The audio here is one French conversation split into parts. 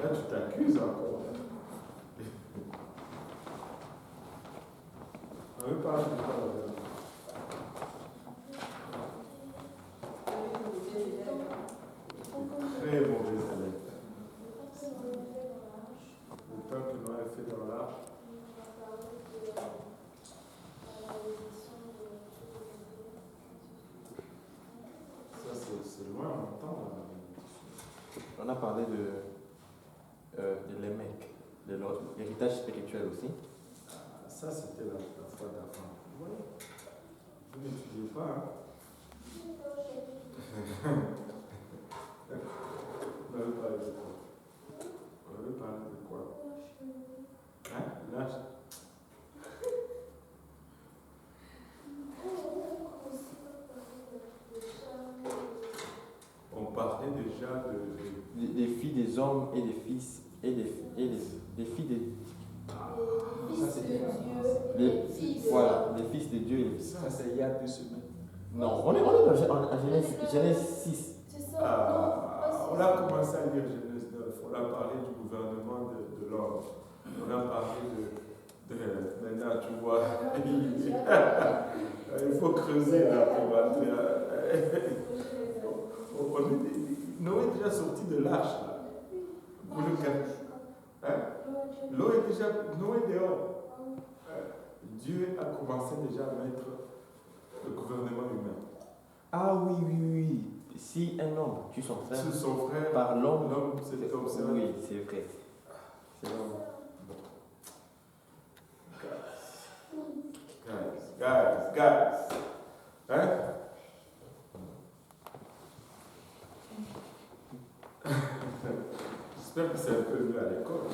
Là, tu t'accuses encore. On veut parler de quoi là? Très mauvaise élève. Le temps que Noël fait dans l'arche. Ça, c'est loin longtemps. On a parlé de l'émec, de l'héritage spirituel aussi. Ça, c'était la fois d'avant. Vous voyez, vous n'étudiez pas, hein? On veut parler de quoi? On veut parler de quoi? Hein? L'âge? On parlait déjà des filles des hommes et des fils et des filles des Ça, c'était voilà, les fils de Dieu et les fils. Ça, c'est il y a 2 semaines. Non, on est dans Genèse 6. on a commencé à lire Genèse 9. On a parlé du gouvernement de l'homme. On a parlé maintenant, tu vois, il faut creuser là pour rentrer. Noé est déjà sorti de l'arche là. Hein? L'eau est déjà, Noé dehors. Dieu a commencé déjà à mettre le gouvernement humain. Ah oui. Si un homme tue son frère, par l'homme, c'est observé. Oui, c'est vrai. C'est l'homme. Guys. Hein? J'espère que c'est un peu mieux à l'école.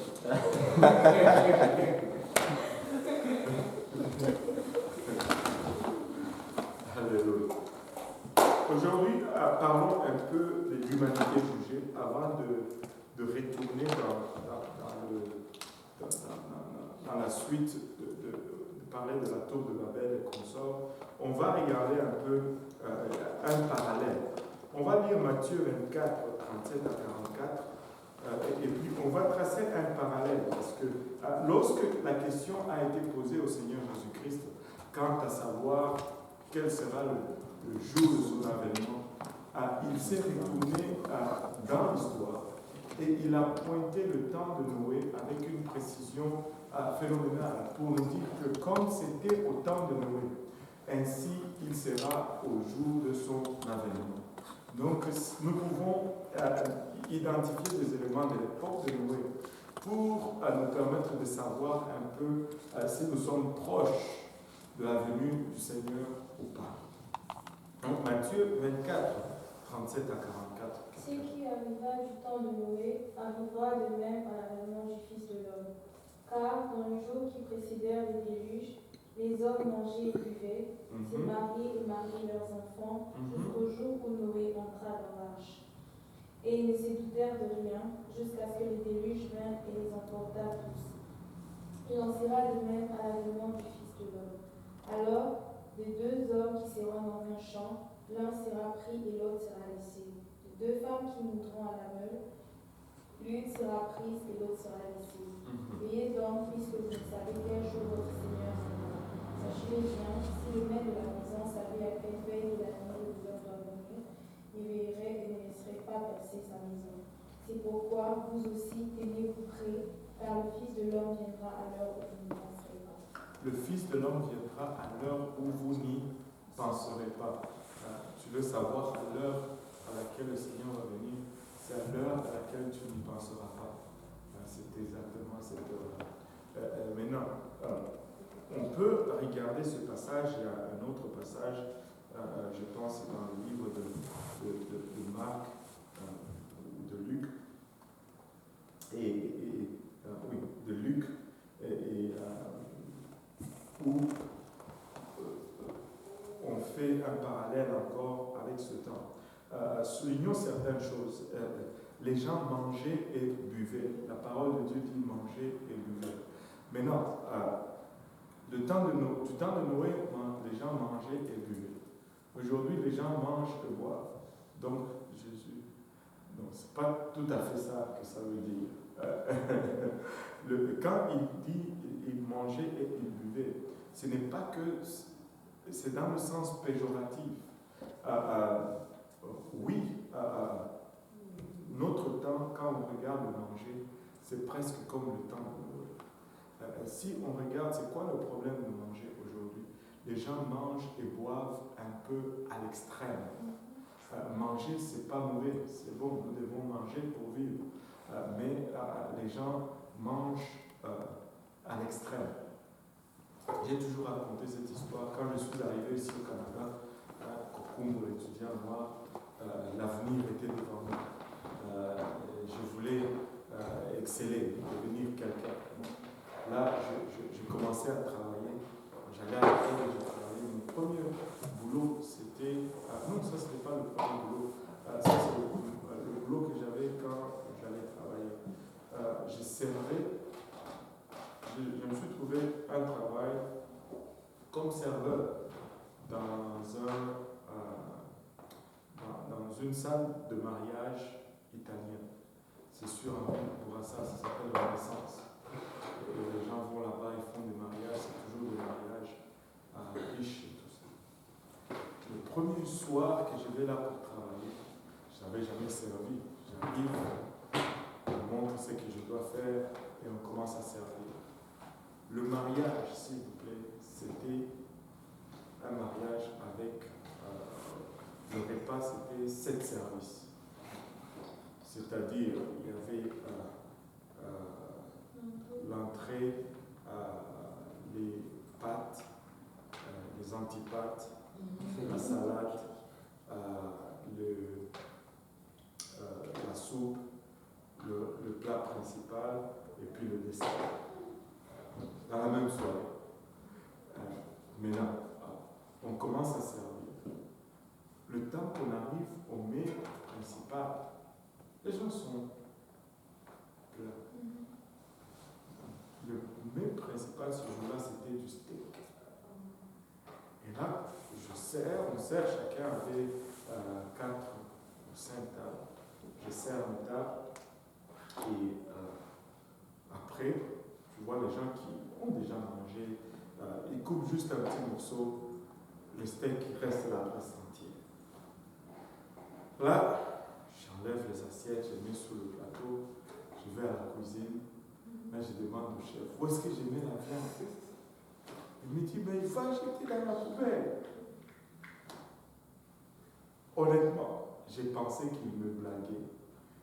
Alléluia. Aujourd'hui, parlons un peu de l'humanité jugée avant de retourner dans la suite de parler de la tour de Babel et consorts. On va regarder un peu un parallèle. On va lire Matthieu 24, 37 à 44. Et puis on va tracer un parallèle parce que lorsque la question a été posée au Seigneur Jésus-Christ quant à savoir quel sera le jour de son avènement, il s'est retourné dans l'histoire et il a pointé le temps de Noé avec une précision phénoménale pour nous dire que comme c'était au temps de Noé, ainsi il sera au jour de son avènement. Donc nous pouvons identifier des éléments de l'époque de Noé pour nous permettre de savoir un peu si nous sommes proches de la venue du Seigneur ou pas. Donc Matthieu 24, 37 à 44. Ce qui arriva du temps de Noé arrivera de même à l'avènement du Fils de l'homme. Car dans les jours qui précédèrent le déluge, les hommes mangeaient et buvaient, se mariaient et mariaient leurs enfants, jusqu'au jour où Noé entra dans l'arche. Et ils ne se doutèrent de rien, jusqu'à ce que le déluge vînt et les emporta tous. Il en sera de même à l'avènement du Fils de l'homme. Alors, de 2 hommes qui seront dans un champ, l'un sera pris et l'autre sera laissé. De 2 femmes qui monteront à la meule, l'une sera prise et l'autre sera laissée. Veillez donc, puisque vous ne savez quel jour votre Seigneur viendra. Sachez bien, si le maître de la maison savait à quelle veille de la nuit le voleur doit venir, il veillerait et ne laisserait pas percer sa maison. C'est pourquoi vous aussi tenez-vous prêts, car le Fils de l'homme viendra à l'heure où vous n'y penserez pas. Le Fils de l'homme viendra à l'heure où vous n'y penserez pas. Tu veux savoir à l'heure à laquelle le Seigneur va venir, c'est à l'heure à laquelle tu n'y penseras pas. C'est exactement cette heure-là. Maintenant, on peut regarder ce passage. Il y a un autre passage, je pense, dans le livre de Marc ou de Luc. Oui, de Luc, où on fait un parallèle encore avec ce temps. Soulignons certaines choses. Les gens mangeaient et buvaient. La parole de Dieu dit manger et buvaient. Maintenant, du temps de Noé, les gens mangeaient et buvaient. Aujourd'hui, les gens mangent et boivent. Donc, c'est pas tout à fait ça que ça veut dire. Quand il dit il mangeait et il buvait, ce n'est pas que, c'est dans le sens péjoratif. Oui, notre temps, quand on regarde le manger, c'est presque comme le temps de Noël. Si on regarde, c'est quoi le problème de manger aujourd'hui? Les gens mangent et boivent un peu à l'extrême. Manger, c'est pas mauvais, c'est bon, nous devons manger pour vivre. Mais les gens mangent à l'extrême. J'ai toujours raconté cette histoire. Quand je suis arrivé ici au Canada, comme étudiant noir, l'avenir était devant moi. Je voulais exceller, devenir quelqu'un. Là, j'ai commencé à travailler. J'allais à l'école et j'ai travaillé. Mon premier boulot, c'était... non, ça, ce n'était pas le premier boulot. Ça, c'est le boulot que j'avais quand j'allais travailler. Je me suis trouvé un travail comme serveur dans une salle de mariage italienne. C'est sur un peu pour ça s'appelle la Renaissance. Les gens vont là-bas, ils font des mariages, c'est toujours des mariages riches et tout ça. Le premier soir que je vais là pour travailler, je n'avais jamais servi. J'arrive, on montre ce que je dois faire et on commence à servir. Le mariage, s'il vous plaît, c'était un mariage avec le repas, c'était 7 services. C'est-à-dire, il y avait l'entrée, les pâtes, les antipâtes, la salade, la soupe, le plat principal et puis le dessert. Dans la même soirée. Mais là, on commence à servir. Le temps qu'on arrive au mets principal, les gens sont pleins. Le mets principal ce jour-là, c'était du steak. Et là, on sert, chacun avait 4 ou 5 tables. Je sers mes tables. Et après, tu vois les gens qui ont déjà mangé, ils coupent juste un petit morceau, le steak qui reste là reste entier. Là, j'enlève les assiettes, je les mets sur le plateau, je vais à la cuisine. Là, je demande au chef, où est-ce que je mets la viande? Il me dit, mais il faut acheter dans la poubelle. Honnêtement, j'ai pensé qu'il me blaguait.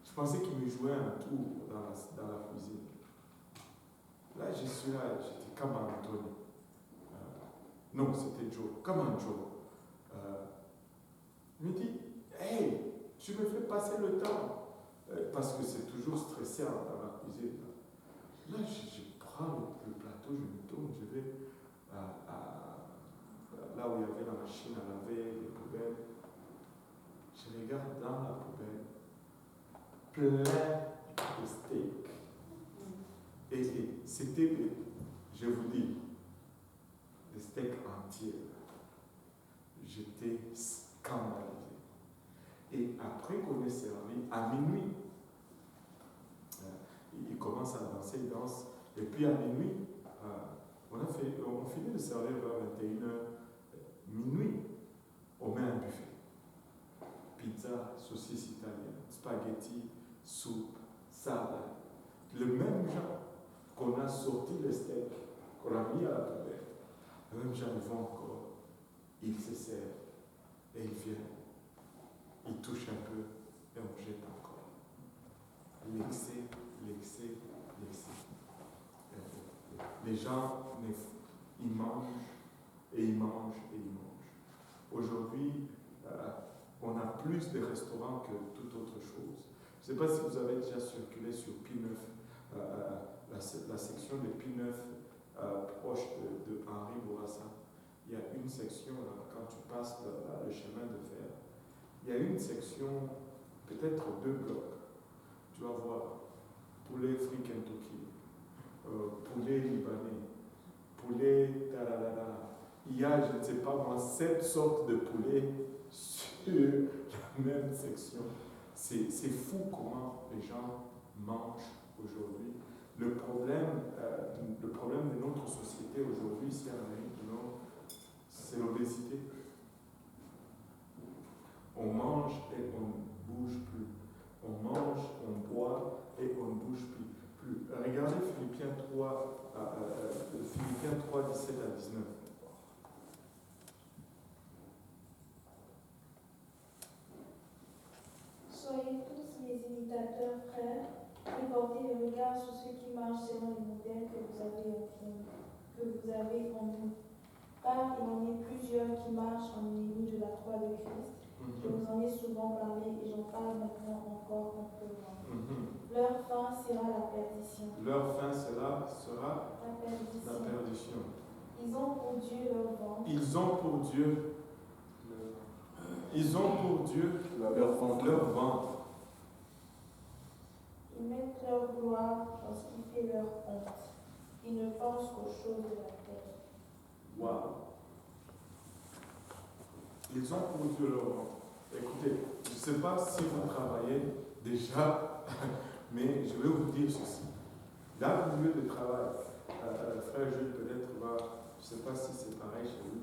Je pensais qu'il me jouait un tour dans la cuisine. Là, je suis là, j'étais comme Anthony. Non, c'était Joe, comme un Joe. Il me dit, hey, tu me fais passer le temps. Parce que c'est toujours stressant dans la cuisine. Là, je prends le plateau, je me tourne, je vais là où il y avait la machine à laver, les poubelles. Je regarde dans la poubelle, plein de steaks. Et c'était, je vous dis, des steaks entiers. J'étais scandalisé. Et après qu'on ait servi, à minuit, il commence à danser, il danse. Et puis à minuit, on finit de servir vers 21h. Minuit, on met un buffet. Pizza, saucisse italienne, spaghetti, soupe, salade. Le même genre qu'on a sorti le steak, qu'on a mis à la poubelle, le même genre ils vont encore, ils se servent et ils viennent. Ils touchent un peu et on jette encore. L'excès. Les gens, ils mangent et ils mangent et ils mangent. Aujourd'hui, on a plus de restaurants que toute autre chose. Je ne sais pas si vous avez déjà circulé sur P9, la section de P9 proche de Henri Bourassa. Il y a une section, là, quand tu passes le chemin de fer, il y a une section, peut-être 2 blocs. Tu vas voir poulet frit Kentucky, poulet libanais, poulet tararara. Il y a, je ne sais pas moi, 7 sortes de poulets sur la même section. C'est fou comment les gens mangent aujourd'hui. Le problème de notre société aujourd'hui, ici en Amérique du Nord, c'est l'obésité. On mange et on ne bouge plus. On mange, on boit et on ne bouge plus. Regardez Philippiens 3, 17 à 19. Soyez tous mes imitateurs, frères, et portez le regard sur ceux qui marchent selon les modèles que vous avez en nous. Car il en est plusieurs qui marchent en ennemis de la croix de Christ. Je vous en ai souvent parlé et j'en parle maintenant encore amplement. Leur fin sera la perdition. Leur fin sera La la perdition. Ils ont pour Dieu leur ventre. Ils ont pour Dieu leur ventre. Ils mettent leur gloire dans ce qui fait leur honte. Ils ne pensent qu'aux choses de la terre. Waouh! Ils ont pour Dieu leur ventre. Écoutez, je ne sais pas si vous travaillez déjà, mais je vais vous dire ceci. Dans le lieu de travail, frère Jules peut-être va, je ne sais pas si c'est pareil chez vous,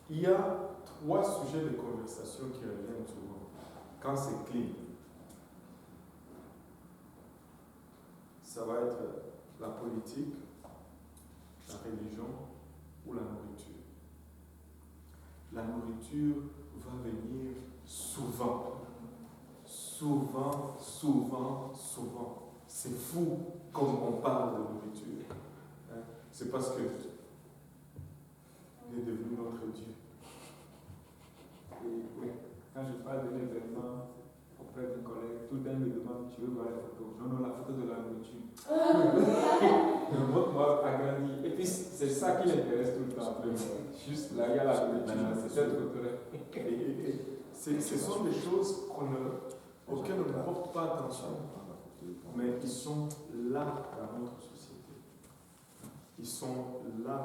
il y a 3 sujets de conversation qui reviennent souvent quand c'est clean. Ça va être la politique, la religion ou la nourriture. La nourriture va venir souvent. Souvent. C'est fou comme on parle de nourriture. Hein? C'est parce que il est devenu notre Dieu. Et oui, quand je parle d'un événement auprès d'un collègue, tout le monde me demande, tu veux voir la photo? Non, la photo de la nourriture. Moi, agrandi. Et puis, c'est ça qui l'intéresse tout le temps. Juste là, il y a la nourriture, c'est cette photo-là. Ce sont des choses auxquelles on ne porte pas attention, mais qui sont là dans notre société. Ils sont là.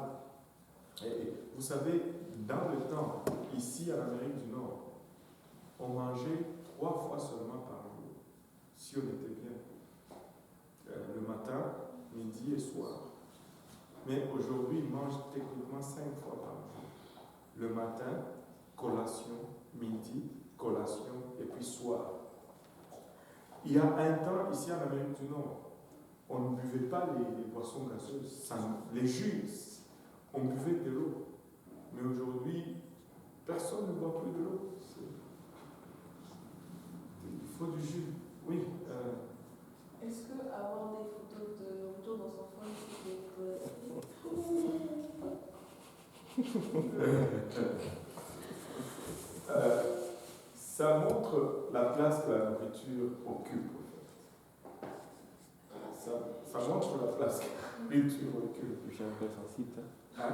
Et vous savez, dans le temps, ici en Amérique du Nord, on mangeait 3 fois seulement par jour, si on était bien. Le matin, midi et soir. Mais aujourd'hui, ils mangent techniquement 5 fois par jour. Le matin, collation, midi, collation et puis soir. Il y a un temps, ici en Amérique du Nord, on ne buvait pas les boissons gazeuses, les jus, on buvait de l'eau. Mais aujourd'hui, personne ne boit plus de l'eau. Il faut du jus. Oui. Est-ce que avoir des photos de nourriture dans son phone, Ça montre la place que la nourriture occupe. Ça montre la place que la nourriture occupe. Toucher un point sensible. Hein?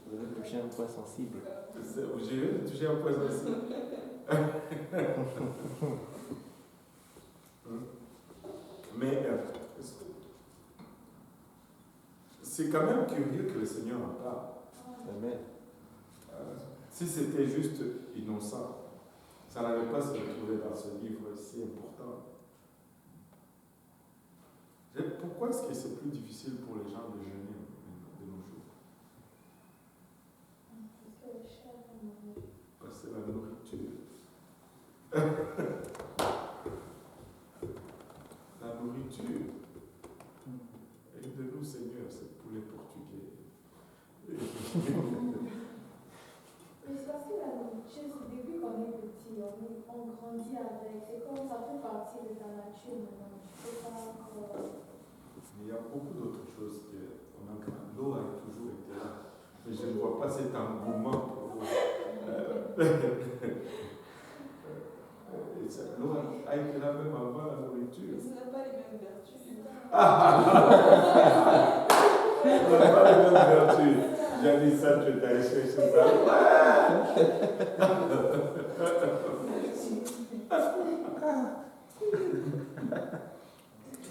Vous avez touché un point sensible. J'ai touché un point sensible. Mais c'est quand même curieux que le Seigneur en parle. Amen. Si c'était juste innocent, ça n'allait pas se retrouver dans ce livre si important. Pourquoi est-ce que c'est plus difficile pour les gens de jeûner de nos jours? Parce que c'est la nourriture. La nourriture. Aide-nous, Seigneur, c'est pour les Portugais. Mais c'est parce que la nourriture, depuis qu'on est petit, on grandit avec. C'est comme ça fait partie de ta nature maintenant. Tu peux pas encore. Il y a beaucoup d'autres choses qu'on a grandi. L'eau a toujours été là. Mais je ne vois pas cet engouement pour l'eau. L'eau a été là même avant la nourriture. Ça n'a pas les mêmes vertus. Ça n'a pas les mêmes vertus. J'ai dit ça, tu t'as cherché ça.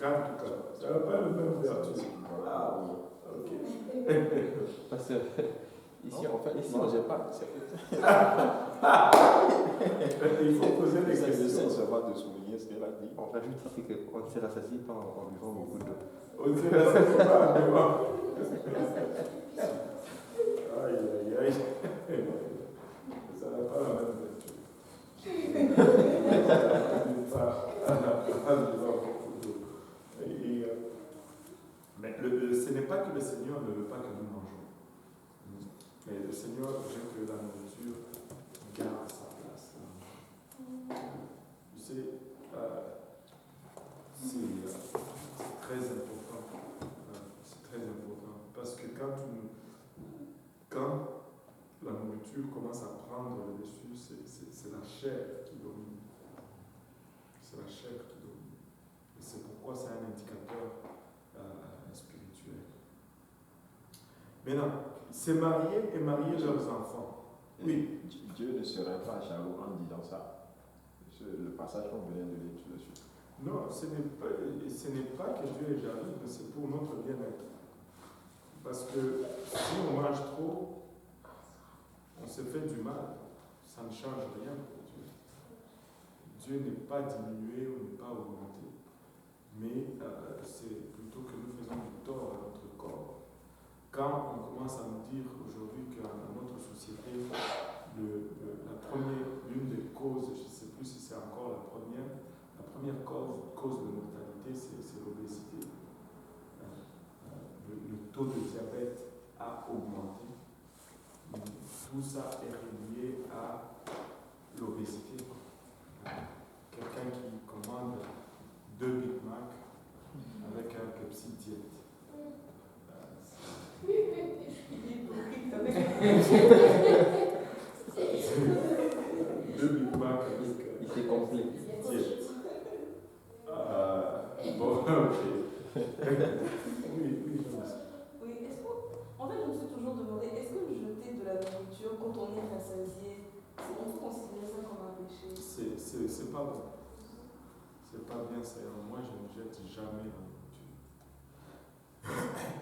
En tout cas, ça n'a pas les mêmes vertus. Ah oui, ok. Pasteur, Ici, en fait, ici, j'ai pas. Il faut poser des questions. J'essaie seulement de souligner ce qu'elle a dit. En fait, juste c'est qu'on ne se rassasie pas en buvant beaucoup d'eau. On ne se rassasie pas en buvant. Aïe, aïe, aïe. Ça n'a pas la même vertu. Mais ce n'est pas que le Seigneur ne veut pas que nous mangeons. Mais le Seigneur veut que la nourriture garde sa place. Tu sais, c'est très important. C'est très important. Parce que quand la nourriture commence à prendre le dessus, c'est la chair qui domine. C'est la chair qui domine. Et c'est pourquoi c'est un indicateur spirituel. Maintenant, c'est marier et marier leurs enfants. Oui. Dieu ne serait pas jaloux en disant ça. Le passage qu'on vient de lire tout de suite. Non, ce n'est pas que Dieu est jaloux, mais c'est pour notre bien-être. Parce que si on mange trop, on se fait du mal. Ça ne change rien pour Dieu. Dieu n'est pas diminué ou n'est pas augmenté. Mais c'est plutôt que nous faisons du tort à notre corps. Quand on commence à nous dire aujourd'hui que dans notre société, l'une des causes, je ne sais plus si c'est encore la première cause de mortalité, c'est l'obésité. Le taux de diabète a augmenté. Tout ça est relié à l'obésité. Quelqu'un qui commande 2 Big Mac avec un Pepsi Diet. Deux Big Mac avec il était complet. Diet. Bon, ok. Oui, je pense. Oui, en fait, je me suis toujours demandé, est-ce que jeter de la nourriture quand on est rassasié, on peut considérer ça comme un péché? C'est pas bon. C'est pas bien, ça. Moi, je ne jette jamais la nourriture.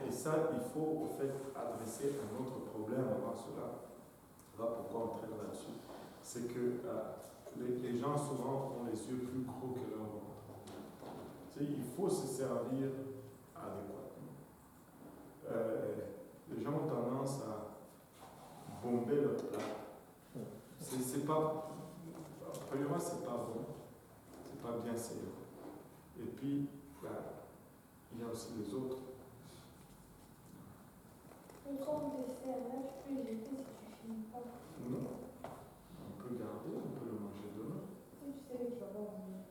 Et ça, il faut au fait adresser un autre problème avant cela. Voilà pourquoi on traite là-dessus. C'est que les gens souvent ont les yeux plus gros que leur ventre. Il faut se servir adéquatement. Les gens ont tendance à bomber leur plat. C'est pas. Premièrement, c'est pas bon. C'est pas bien sérieux. Et puis, il y a aussi les autres. Et quand on dessert, là, tu peux jeter si tu finis pas. Non. On peut garder, on peut le manger demain. Si tu sais que tu vas pas manger.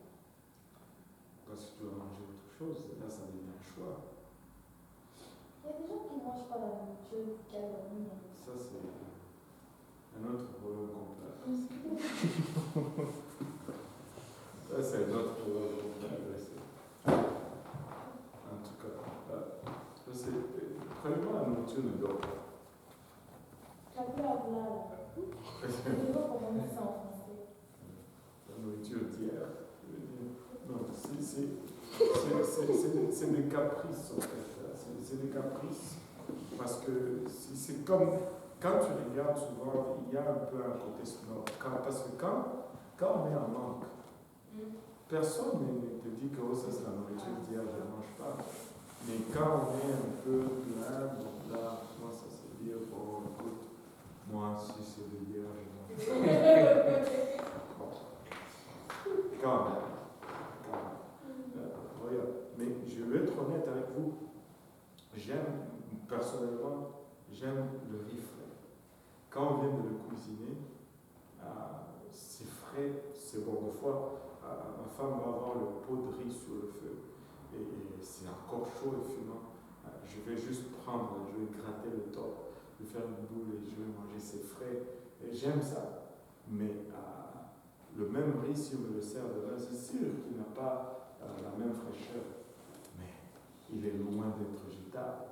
Parce que tu vas manger autre chose, là ça devient un choix. Il y a des gens qui ne mangent pas la nourriture qu'elle a mis. Ça c'est un autre problème complexe. Ça c'est un autre problème complexe. En tout cas, ça c'est. Premièrement, la nourriture ne dort pas. Tu as vu la blague là. Je ne sais pas comment on dit ça en français. La nourriture d'hier. Non, c'est des caprices en fait. C'est des caprices. Parce que c'est comme. Quand tu regardes souvent, il y a un peu un côté snob. Parce que quand on est en manque, personne ne te dit que oh, ça c'est la nourriture d'hier, je ne mange pas. Mais quand on est un peu plein, donc là, moi ça se dit, bon, écoute, moi si c'est de hier, je mange. Quand même. Regarde. Mais je vais être honnête avec vous. Personnellement, j'aime le riz frais. Quand on vient de le cuisiner, c'est frais, c'est bon. Des fois, ma femme va avoir le pot de riz sur le feu. Et c'est encore chaud et fumant. Je vais juste prendre, je vais gratter le top, je vais faire une boule et je vais manger, c'est frais. Et j'aime ça. Mais le même riz, si on me le sert demain, c'est sûr qu'il n'a pas la même fraîcheur. Mais il est loin d'être jetable.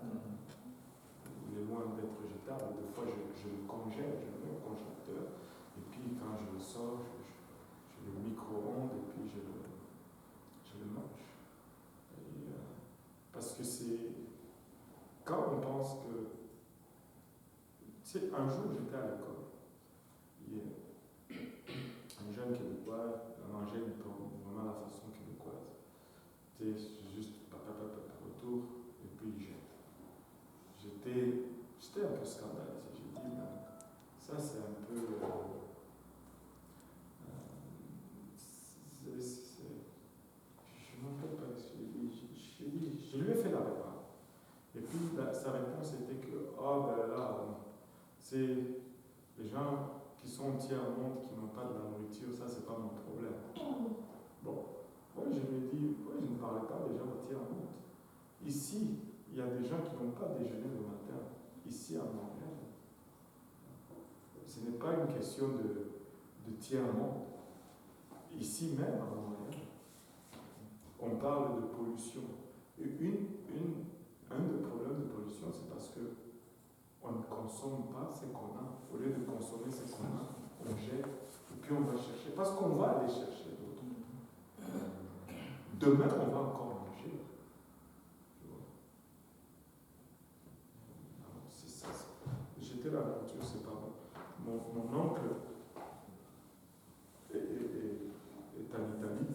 Il est loin d'être jetable. Des fois, je le congèle, je le mets au congélateur. Et puis, quand je le sors, je le micro-ondes et puis je le mange. Parce que c'est. Quand on pense que. Un jour, j'étais à l'école. Il y a un jeune québécois mangeait une pomme, vraiment la façon québécoise. C'est juste retour, et puis il jette. J'étais un peu scandalisé. J'ai dit, ça c'est un peu. Je ne me rappelle pas ce que j'ai dit. Je lui ai fait la réponse. Et puis sa réponse était que, c'est les gens qui sont au tiers-monde, qui n'ont pas de la nourriture, ça c'est pas mon problème. Bon, moi je lui ai dit, je ne parlais pas des gens au tiers-monde. Ici, il y a des gens qui n'ont pas déjeuné le matin, ici à Montréal. Ce n'est pas une question de tiers-monde. Ici même à Montréal, on parle de pollution. Et un des problèmes de pollution, c'est parce que on ne consomme pas ce qu'on a. Au lieu de consommer ce qu'on a, on jette et puis on va chercher. Parce qu'on va aller chercher d'autres. Demain, on va encore manger. C'est ça. J'étais dans la nature, c'est pas bon. Mon oncle est en Italie.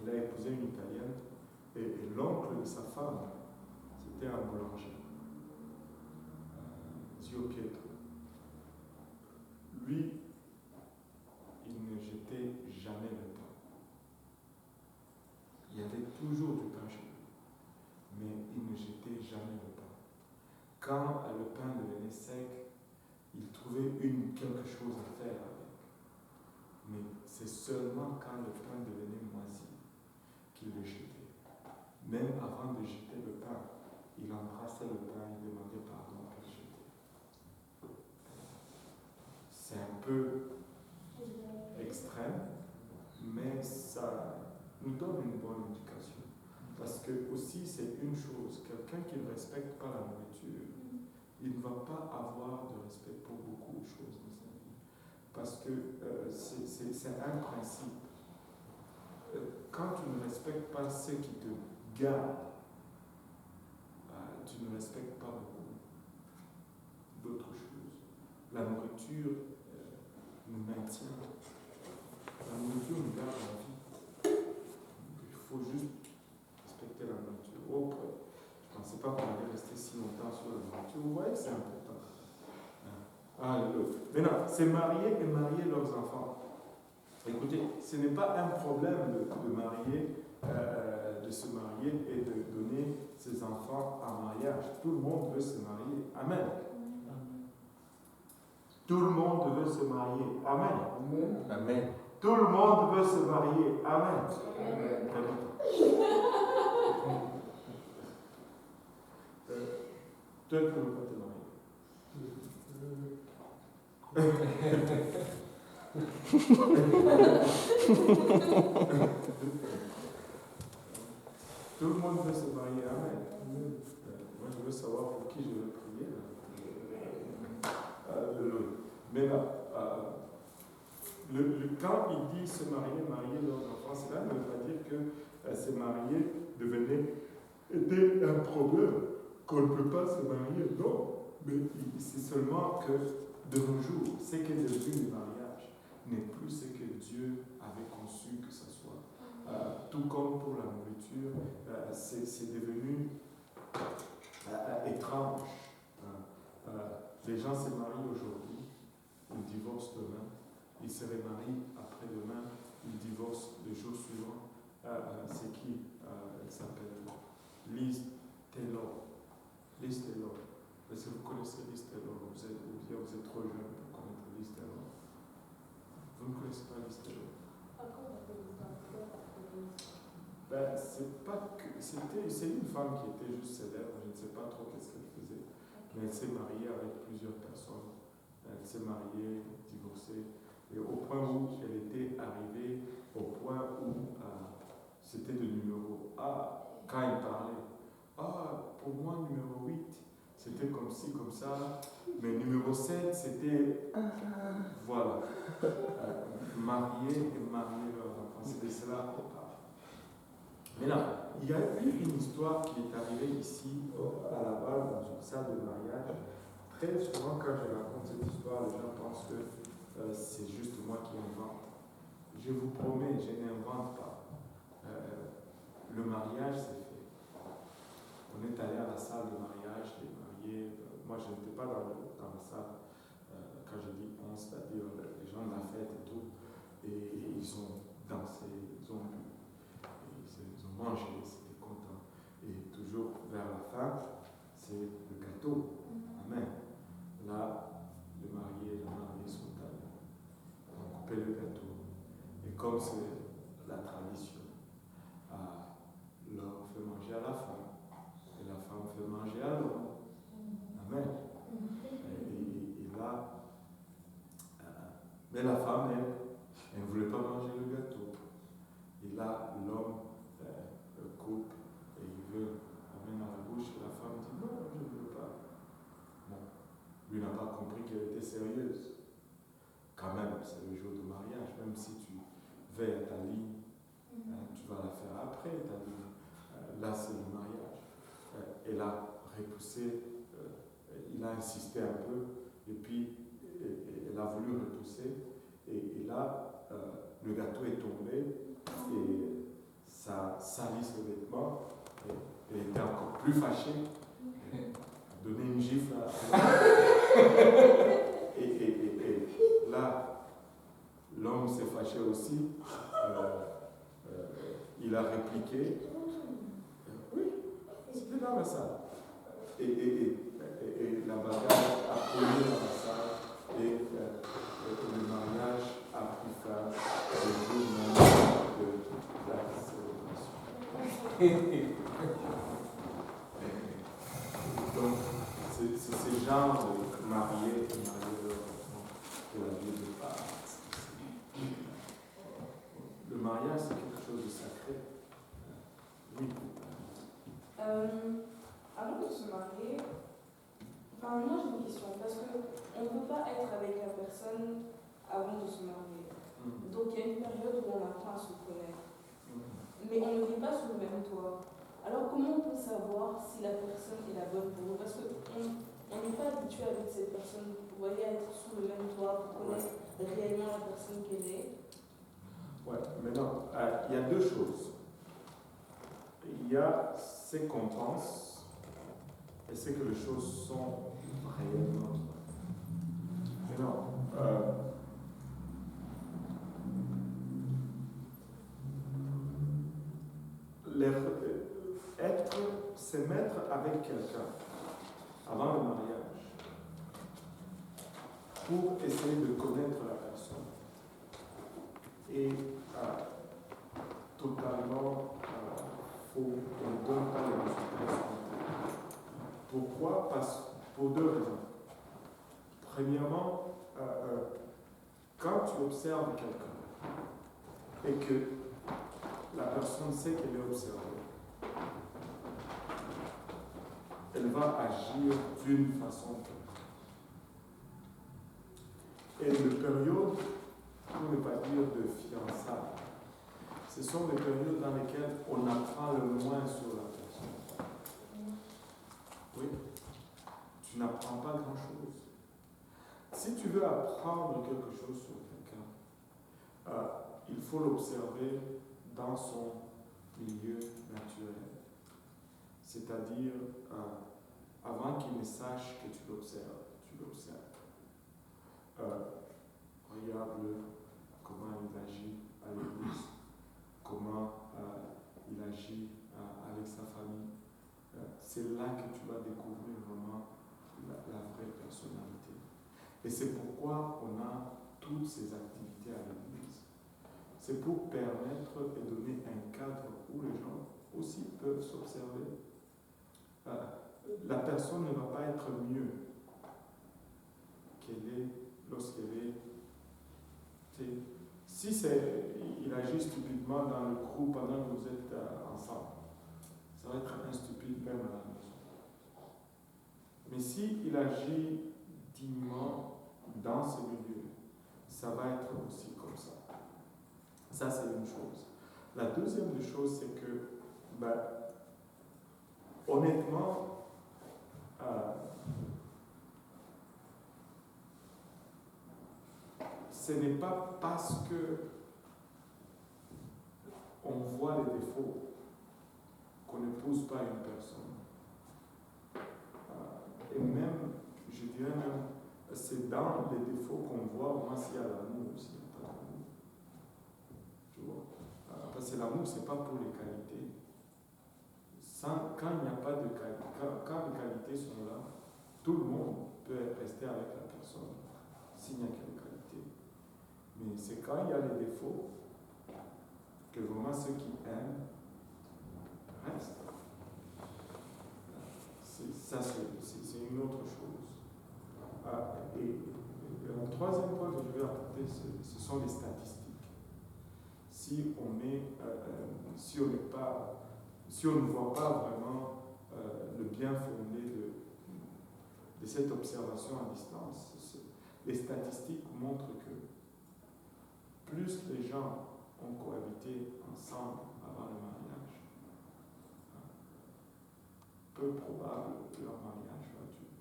Il a épousé une Italienne. Et l'oncle de sa femme, c'était un boulanger. Zio Pietro. Lui, il ne jetait jamais le pain. Il y avait toujours du pain chez lui, mais il ne jetait jamais le pain. Quand le pain devenait sec, il trouvait quelque chose à faire avec. Mais c'est seulement quand le pain devenait moisi qu'il le jetait. Même avant de jeter le pain, il embrassait le pain et demandait pardon pour le jeter. C'est un peu extrême, mais ça nous donne une bonne indication. Parce que aussi, c'est une chose, quelqu'un qui ne respecte pas la nourriture, il ne va pas avoir de respect pour beaucoup de choses dans sa vie. Parce que c'est un principe. Quand tu ne respectes pas ce qui te garde, tu ne respectes pas beaucoup d'autres choses. La nourriture nous maintient. La nourriture nous garde la vie. Il faut juste respecter la nourriture. Je ne pensais pas qu'on allait rester si longtemps sur la nourriture. Vous voyez que c'est important. Maintenant, c'est marier et marier leurs enfants. Écoutez, ce n'est pas un problème de se marier et de donner ses enfants en mariage. Tout le monde veut se marier. Amen. Tout le monde veut se marier. Amen. Amen. Tout le monde veut se marier. Amen. Toi, tu ne veux pas te marier. Tout le monde veut se marier. Amen. Moi, je veux savoir pour qui je vais prier. Maintenant, quand il dit se marier, marier leurs enfants, cela ne veut pas dire que se marier était un problème, qu'on ne peut pas se marier. Non, mais c'est seulement que de nos jours, ce qui est devenu le mariage n'est plus ce que Dieu avait conçu que ce soit. Tout comme pour la nourriture, c'est devenu étrange. Les gens se marient aujourd'hui, ils divorcent demain, ils se remarient après-demain, ils divorcent le jour suivant. C'est qui elle s'appelle Liz Taylor. Liz Taylor. Est-ce que vous connaissez Liz Taylor? Vous êtes trop jeune pour connaître Liz Taylor. Vous ne connaissez pas Liz Taylor? C'est une femme qui était juste célèbre, je ne sais pas trop qu'est-ce qu'elle faisait, mais elle s'est mariée avec plusieurs personnes. Elle s'est mariée, divorcée, et au point où elle était arrivée, au point où c'était le numéro A, quand elle parlait. Pour moi, numéro 8, c'était comme ci, comme ça, mais numéro 7, c'était. Voilà. Marier et marier leurs enfants, c'est de cela qu'on parle. Maintenant, il y a eu une histoire qui est arrivée ici, à la base, dans une salle de mariage, Très souvent, quand je raconte cette histoire, les gens pensent que c'est juste moi qui invente. Je vous promets, je n'invente pas. Le mariage, c'est fait. On est allé à la salle de mariage, les mariés. Moi, je n'étais pas dans la salle quand je dis on, c'est-à-dire les gens de la fête et tout. Et ils ont dansé, ils ont bu, ils ont mangé, c'était content. Et toujours vers la fin, c'est le gâteau. Amen. Là, le marié et la mariée sont allés. On a coupé le gâteau. Et comme c'est la tradition, l'homme fait manger à la femme. Et la femme fait manger à l'homme. Amen. Et là, mais la femme, elle ne voulait pas manger le gâteau. Et là, l'homme coupe et il veut amener à la bouche. Et la femme dit non, je ne veux pas. Bon, lui n'a pas compris qu'elle était sérieuse. Quand même, c'est le jour du mariage. Même si tu veilles à ta ligne, tu vas la faire après ta ligne. Là, c'est le mariage. Elle a repoussé, il a insisté un peu, et puis elle a voulu repousser, et là, le gâteau est tombé, et ça salit ce vêtement, et elle était encore plus fâchée, elle a donné une gifle et là, l'homme s'est fâché aussi, il a répliqué. Oui, c'était dans la salle. Et la bagarre a collé dans la salle et le mariage a pris fin le jour même de la célébration. Donc, c'est ce genre de mariés et mariés de la vie de part. Le mariage, c'est quelque chose de sacré. Oui. Avant de se marier, moi j'ai une question, parce qu'on ne peut pas être avec la personne avant de se marier. Donc il y a une période où on apprend à se connaître. Mais on ne vit pas sous le même toit. Alors comment on peut savoir si la personne est la bonne pour nous? Parce qu'on n'est pas habitué avec cette personne. Vous voyez, être sous le même toit pour connaître réellement la personne qu'elle est. Ouais, maintenant, il y a deux choses. Il y a ce qu'on pense et ce que les choses sont réellement. Maintenant, se mettre avec quelqu'un avant le mariage pour essayer de connaître la personne et totalement faux. On ne donne pas les résultats. Pourquoi? Pour deux raisons. Premièrement, quand tu observes quelqu'un et que la personne sait qu'elle est observée, elle va agir d'une façon. Et les périodes, pour ne pas dire de fiançailles, ce sont les périodes dans lesquelles on apprend le moins sur la personne. Oui, tu n'apprends pas grand-chose. Si tu veux apprendre quelque chose sur quelqu'un, il faut l'observer dans son milieu naturel. C'est-à-dire, avant qu'il ne sache que tu l'observes, tu l'observes. Regarde-le, comment il agit à l'église, comment il agit avec sa famille. C'est là que tu vas découvrir vraiment la vraie personnalité. Et c'est pourquoi on a toutes ces activités à l'église. C'est pour permettre et donner un cadre où les gens aussi peuvent s'observer. La personne ne va pas être mieux qu'elle est lorsqu'elle est. Si il agit stupidement dans le groupe pendant que vous êtes ensemble, ça va être un stupide même à la maison. Mais s'il agit dignement dans ce milieu, ça va être aussi comme ça. Ça, c'est une chose. La deuxième des choses, c'est que, honnêtement, ce n'est pas parce que on voit les défauts qu'on n'épouse pas une personne. Et même, je dirais même, c'est dans les défauts qu'on voit vraiment s'il y a l'amour ou s'il n'y a pas d'amour. Tu vois? Parce que l'amour, ce n'est pas pour les qualités. Quand il n'y a pas de qualité, quand les qualités sont là, tout le monde peut rester avec la personne s'il n'y a que les qualités. Mais c'est quand il y a les défauts que vraiment ceux qui aiment restent. Ça, c'est une autre chose. Et le troisième point que je vais apporter, ce sont les statistiques. Si on ne voit pas vraiment le bien fondé de cette observation à distance, les statistiques montrent que plus les gens ont cohabité ensemble avant le mariage, peu probable que leur mariage va durer.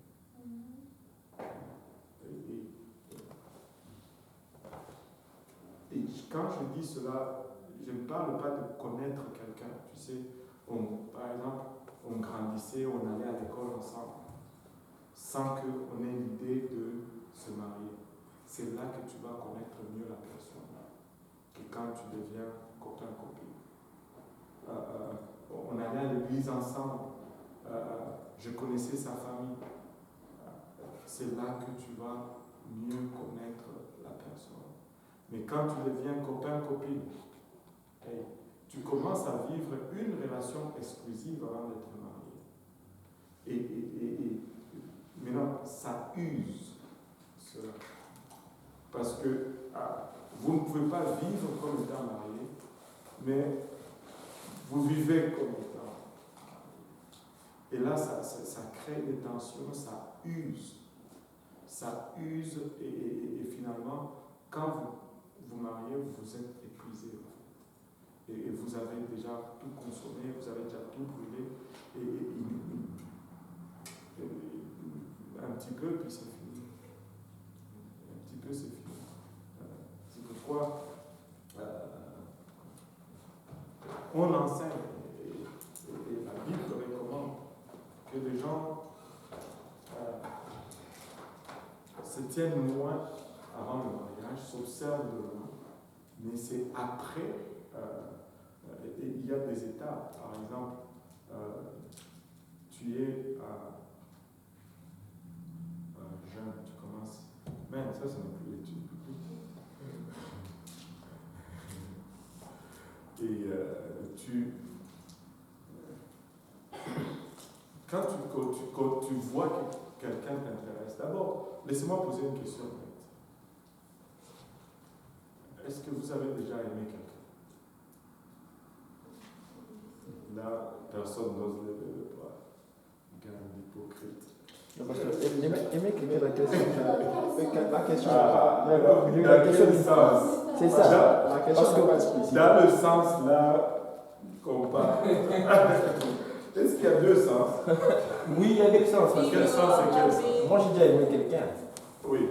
Et quand je dis cela, je ne parle pas de connaître quelqu'un. Tu sais, par exemple, on grandissait, on allait à l'école ensemble, sans qu'on ait l'idée de se marier. C'est là que tu vas connaître mieux la personne que quand tu deviens copain-copine. On allait à l'église ensemble. Je connaissais sa famille. C'est là que tu vas mieux connaître la personne. Mais quand tu deviens copain-copine, tu commences à vivre une relation exclusive avant d'être marié. Et maintenant, ça use cela. Parce que vous ne pouvez pas vivre comme étant marié, mais vous vivez comme étant. Et là, ça crée des tensions, ça use. Ça use et finalement, quand vous mariez, vous êtes épuisé. Et vous avez déjà tout consommé, vous avez déjà tout brûlé. Et un petit peu, puis c'est fini. Un petit peu, c'est fini. C'est pourquoi on enseigne, et la Bible recommande que les gens se tiennent loin avant le mariage, s'observent de loin, mais c'est après, il y a des étapes. Par exemple, tu es jeune, tu commences, mais ça ce n'est plus l'étude biblique. Et quand tu vois que quelqu'un t'intéresse, d'abord, laissez-moi poser une question. Est-ce que vous avez déjà aimé quelqu'un? Là, personne n'ose lever le bras. Regarde l'hypocrite. Parce que aimer quelqu'un, la question. Dans quel sens? C'est ça. La question n'est pas explicite. Dans le sens là qu'on parle. Est-ce qu'il y a deux sens? Oui, il y a deux sens. Quel sens et quel sens? Moi, j'ai déjà aimé quelqu'un. Oui.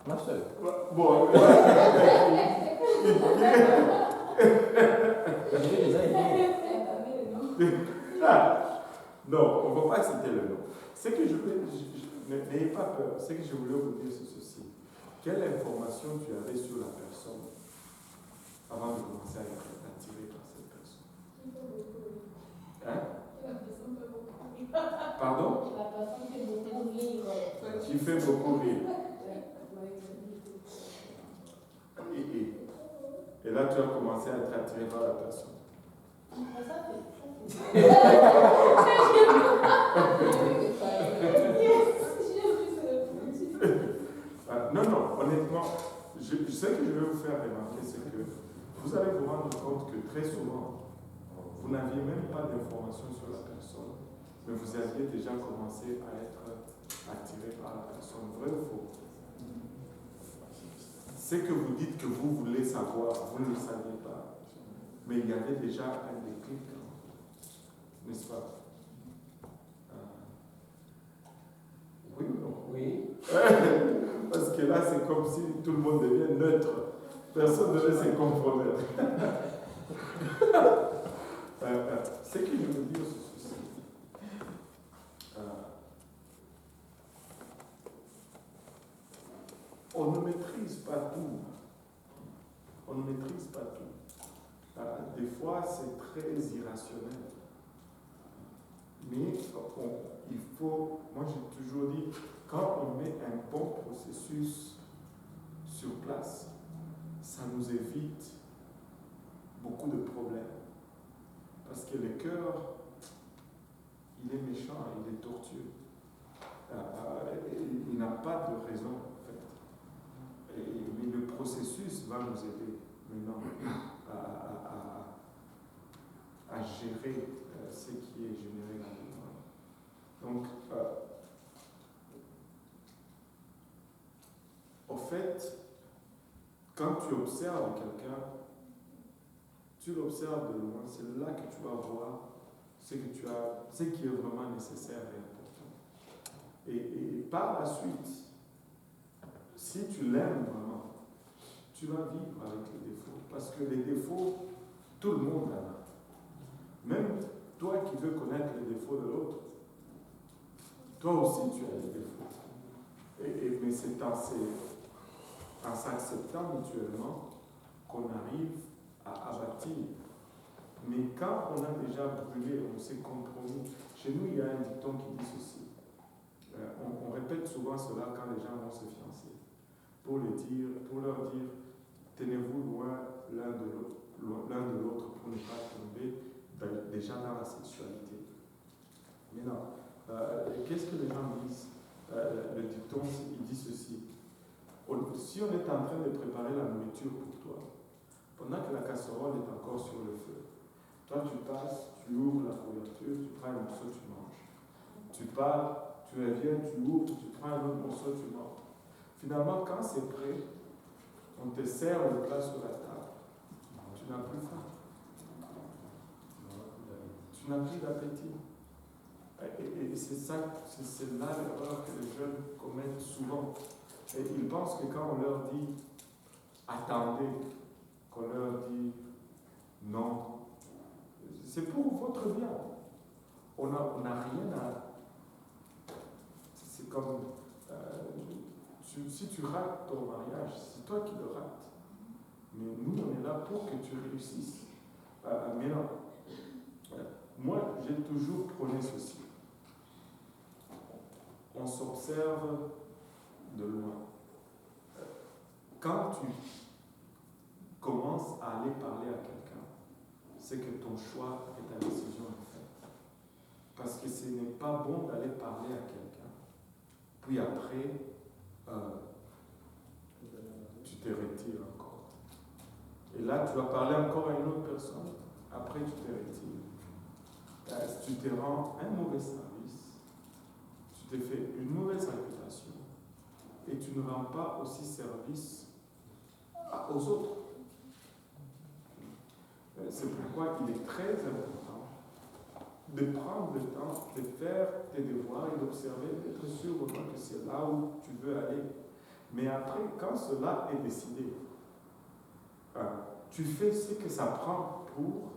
Ma seule. Bon. J'ai déjà aimé. Non, on ne va pas citer le nom. Ce que je voulais, n'ayez pas peur. Ce que je voulais vous dire, c'est ceci. Quelle information tu avais sur la personne avant de commencer à être attiré par cette personne? Hein? Pardon? La personne fait beaucoup rire. Qui fait beaucoup rire. Et là, tu as commencé à être attiré par la personne. Non, honnêtement, ce que je vais vous faire remarquer, c'est que vous allez vous rendre compte que très souvent, vous n'aviez même pas d'informations sur la personne, mais vous aviez déjà commencé à être attiré par la personne. Vrai ou faux? Ce que vous dites que vous voulez savoir, vous ne le saviez pas. Mais il y avait déjà un déclic, n'est-ce pas? Oui ou non? Oui. Parce que là, c'est comme si tout le monde devient neutre. Personne ne veut se compromettre. Ce que je veux dire, c'est ceci. On ne maîtrise pas tout. On ne maîtrise pas tout. Des fois, c'est très irrationnel. Mais il faut, moi j'ai toujours dit, quand on met un bon processus sur place, ça nous évite beaucoup de problèmes. Parce que le cœur, il est méchant, il est tortueux. Il n'a pas de raison, en fait. Mais le processus va nous aider maintenant à gérer ce qui est généré là-dedans. Donc, au fait, quand tu observes quelqu'un, tu l'observes de loin, c'est là que tu vas voir ce qui est vraiment nécessaire et important. Et par la suite, si tu l'aimes vraiment, tu vas vivre avec les défauts. Parce que les défauts, tout le monde en a. Même toi qui veux connaître les défauts de l'autre, toi aussi tu as des défauts. Mais c'est en s'acceptant mutuellement qu'on arrive à bâtir. Mais quand on a déjà brûlé, on s'est compromis. Chez nous, il y a un dicton qui dit ceci. On répète souvent cela quand les gens vont se fiancer. Pour leur dire, tenez-vous loin l'un de l'autre pour ne pas tomber déjà dans la sexualité. Maintenant, qu'est-ce que les gens disent? Le dicton, il dit ceci. Si on est en train de préparer la nourriture pour toi, pendant que la casserole est encore sur le feu, toi tu passes, tu ouvres la couverture, tu prends un morceau, tu manges. Tu parles, tu reviens, tu ouvres, tu prends un autre morceau, tu manges. Finalement, quand c'est prêt, on te sert le plat sur la table. Tu n'as plus faim. Tu n'as plus d'appétit. Et c'est là l'erreur que les jeunes commettent souvent. Et ils pensent que quand on leur dit attendez, qu'on leur dit non, c'est pour votre bien. On n'a rien à. C'est comme si tu rates ton mariage, c'est toi qui le rates. Mais nous, on est là pour que tu réussisses. Mais non. Moi, j'ai toujours prôné ceci. On s'observe de loin. Quand tu commences à aller parler à quelqu'un, c'est que ton choix et ta décision est faite. Parce que ce n'est pas bon d'aller parler à quelqu'un, puis après, tu te retires encore. Et là, tu vas parler encore à une autre personne, après tu te retires. Tu te rends un mauvais service, tu te fais une mauvaise réputation, et tu ne rends pas aussi service aux autres. C'est pourquoi il est très important de prendre le temps de faire tes devoirs et d'observer, d'être sûr vraiment que c'est là où tu veux aller. Mais après, quand cela est décidé, tu fais ce que ça prend pour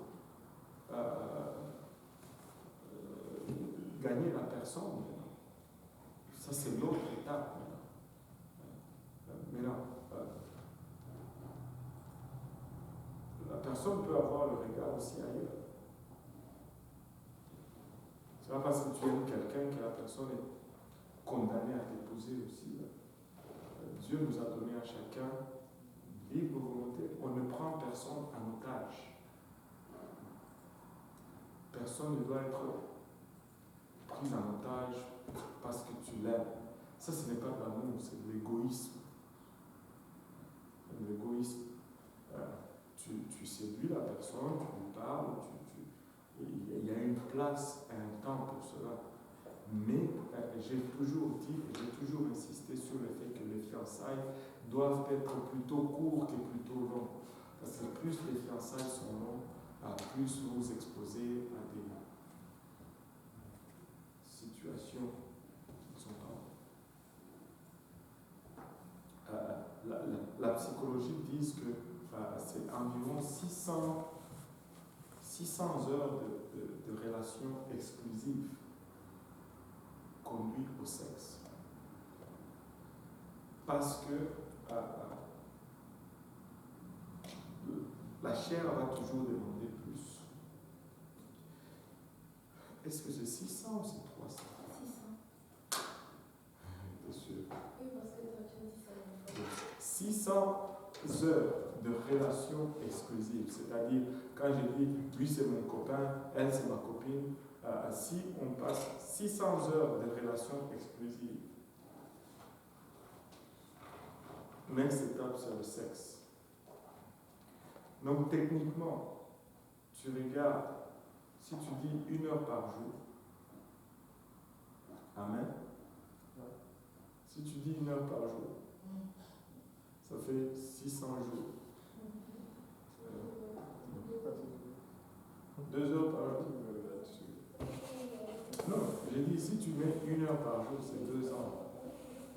gagner la personne. Ça, c'est l'autre étape. Mais non. La personne peut avoir le regard aussi ailleurs. C'est pas parce que tu aimes quelqu'un que la personne est condamnée à t'épouser aussi. Dieu nous a donné à chacun libre volonté. On ne prend personne en otage. Personne ne doit être pris en otage parce que tu l'aimes. Ça, ce n'est pas de l'amour, c'est de l'égoïsme. L'égoïsme. Tu séduis la personne, tu lui parles, il y a une place et un temps pour cela. Mais j'ai toujours dit et j'ai toujours insisté sur le fait que les fiançailles doivent être plutôt courtes que plutôt longues. Parce que plus les fiançailles sont longues, plus vous vous exposez à des situations qui ne sont pas bonnes. psychologiques disent que c'est environ 600 heures de relations exclusives conduit au sexe. Parce que la chair va toujours demander plus. Est-ce que c'est 600 ou c'est 300? 600. T'es sûr? Oui, parce que toi, tu as dit ça une fois. 600 heures de relations exclusives, c'est-à-dire quand je dis lui c'est mon copain, elle c'est ma copine, si on passe 600 heures de relations exclusives, next étape c'est le sexe. Donc techniquement, tu regardes, si tu dis 1 heure par jour, amen. Si tu dis 1 heure par jour, ça fait 600 jours. 2 heures par jour. Non, j'ai dit si tu mets 1 heure par jour, c'est 2 ans.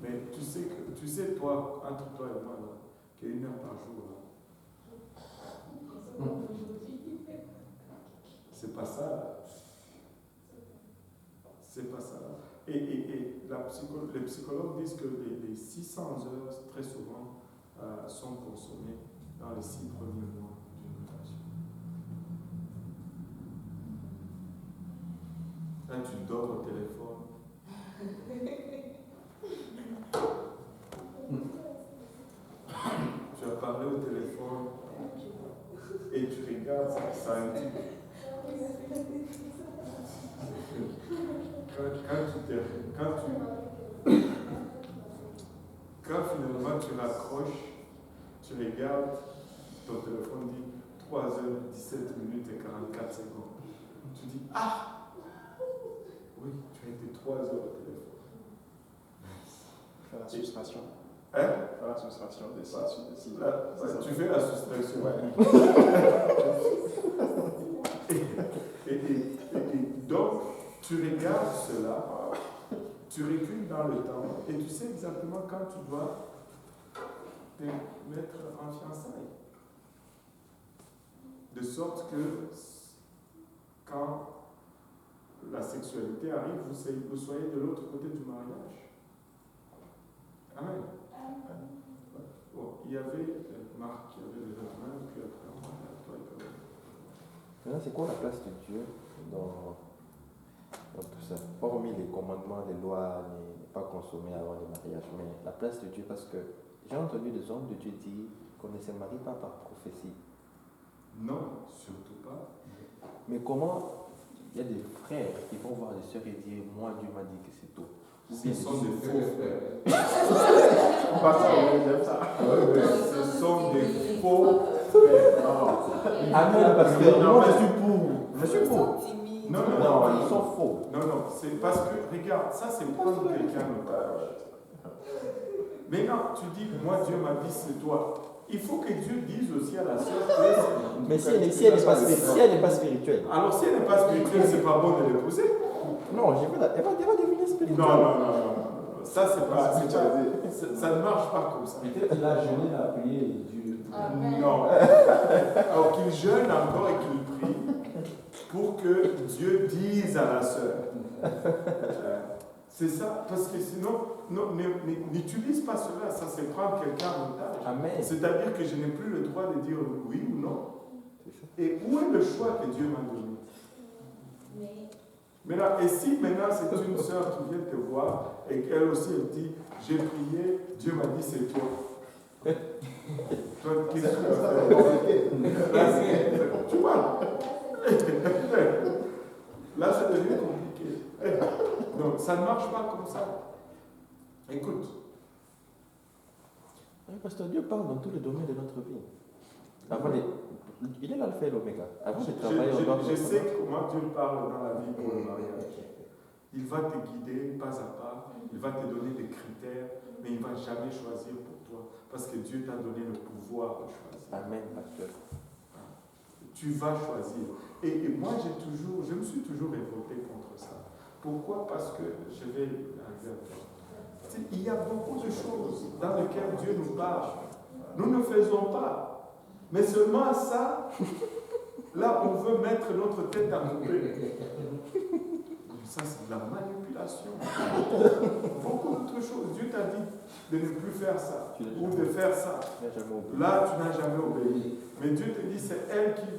Mais tu sais toi, entre toi et moi, qu'il y a 1 heure par jour. C'est pas ça. C'est pas ça. Et les psychologues disent que les 600 heures, très souvent, sont consommées dans les 6 premiers mois d'une relation. Là, tu dors au téléphone. Tu as parlé au téléphone et tu regardes ça un petit peu. Quand finalement tu raccroches, tu regardes, ton téléphone dit 3h17 et 44 secondes. Tu dis, ah! Oui, tu as été 3 heures au téléphone. Faire la soustraction. Hein? Faire la soustraction des 6. Tu fais la soustraction. Et donc, tu regardes cela, tu recules dans le temps et tu sais exactement quand tu dois te mettre en fiançailles. De sorte que quand la sexualité arrive, vous soyez de l'autre côté du mariage. Amen. Bon, il y avait Marc qui avait les vêtements, et puis après, on va toi et toi. Maintenant, c'est quoi la place de Dieu dans tout ça? Hormis les commandements, les lois, ne pas consommer avant le mariage, mais la place de Dieu, parce que j'ai entendu des hommes de Dieu dire qu'on ne se marie pas par prophétie. Non, surtout pas. Mais comment il y a des frères qui vont voir des sœurs et dire moi Dieu m'a dit que c'est tout. Ce sont des faux frères. Ce sont des faux frères. Amen, parce que moi je suis pour. Je suis pour. Non, ils sont faux. Non, c'est parce que, regarde, ça c'est prendre quelqu'un en otage. Maintenant, tu dis, moi Dieu m'a dit c'est toi. Il faut que Dieu dise aussi à la sœur que... Mais si elle n'est pas spirituelle. Alors si elle n'est pas spirituelle, c'est pas bon de l'épouser. Non, elle va devenir spirituelle. Non. Ça, c'est pas... ça ne marche pas comme ça. Peut-être qu'il a jeûné, il a prié et Dieu. Non. Alors qu'il jeûne encore et qu'il prie pour que Dieu dise à la sœur. C'est ça, parce que sinon, n'utilise pas cela, ça c'est prendre quelqu'un en otage. Amen. C'est-à-dire que je n'ai plus le droit de dire oui ou non. Et où est le choix que Dieu m'a donné? Maintenant, et si maintenant c'est une sœur qui vient te voir et qu'elle aussi elle dit, j'ai prié, Dieu m'a dit c'est toi. Toi, qu'est-ce que tu vas faire? Tu vois? Là, ça devient compliqué. Donc, ça ne marche pas comme ça. Écoute. Parce que Dieu parle dans tous les domaines de notre vie. Il est l'alpha et l'oméga. Avant de travailler, je sais comment Dieu parle dans la vie pour le mariage. Il va te guider pas à pas, il va te donner des critères, mais il ne va jamais choisir pour toi. Parce que Dieu t'a donné le pouvoir de choisir. Amen, pasteur. Tu vas choisir. Et moi, je me suis toujours révolté contre ça. Pourquoi? Parce que je vais arriver à toi. Il y a beaucoup de choses dans lesquelles Dieu nous parle. Nous ne faisons pas. Mais seulement ça, là, on veut mettre notre tête à couper. Ça, c'est de la manipulation. Beaucoup d'autres choses. Dieu t'a dit de ne plus faire ça ou de faire ça. Là, tu n'as jamais obéi. Mais Dieu te dit, c'est elle qui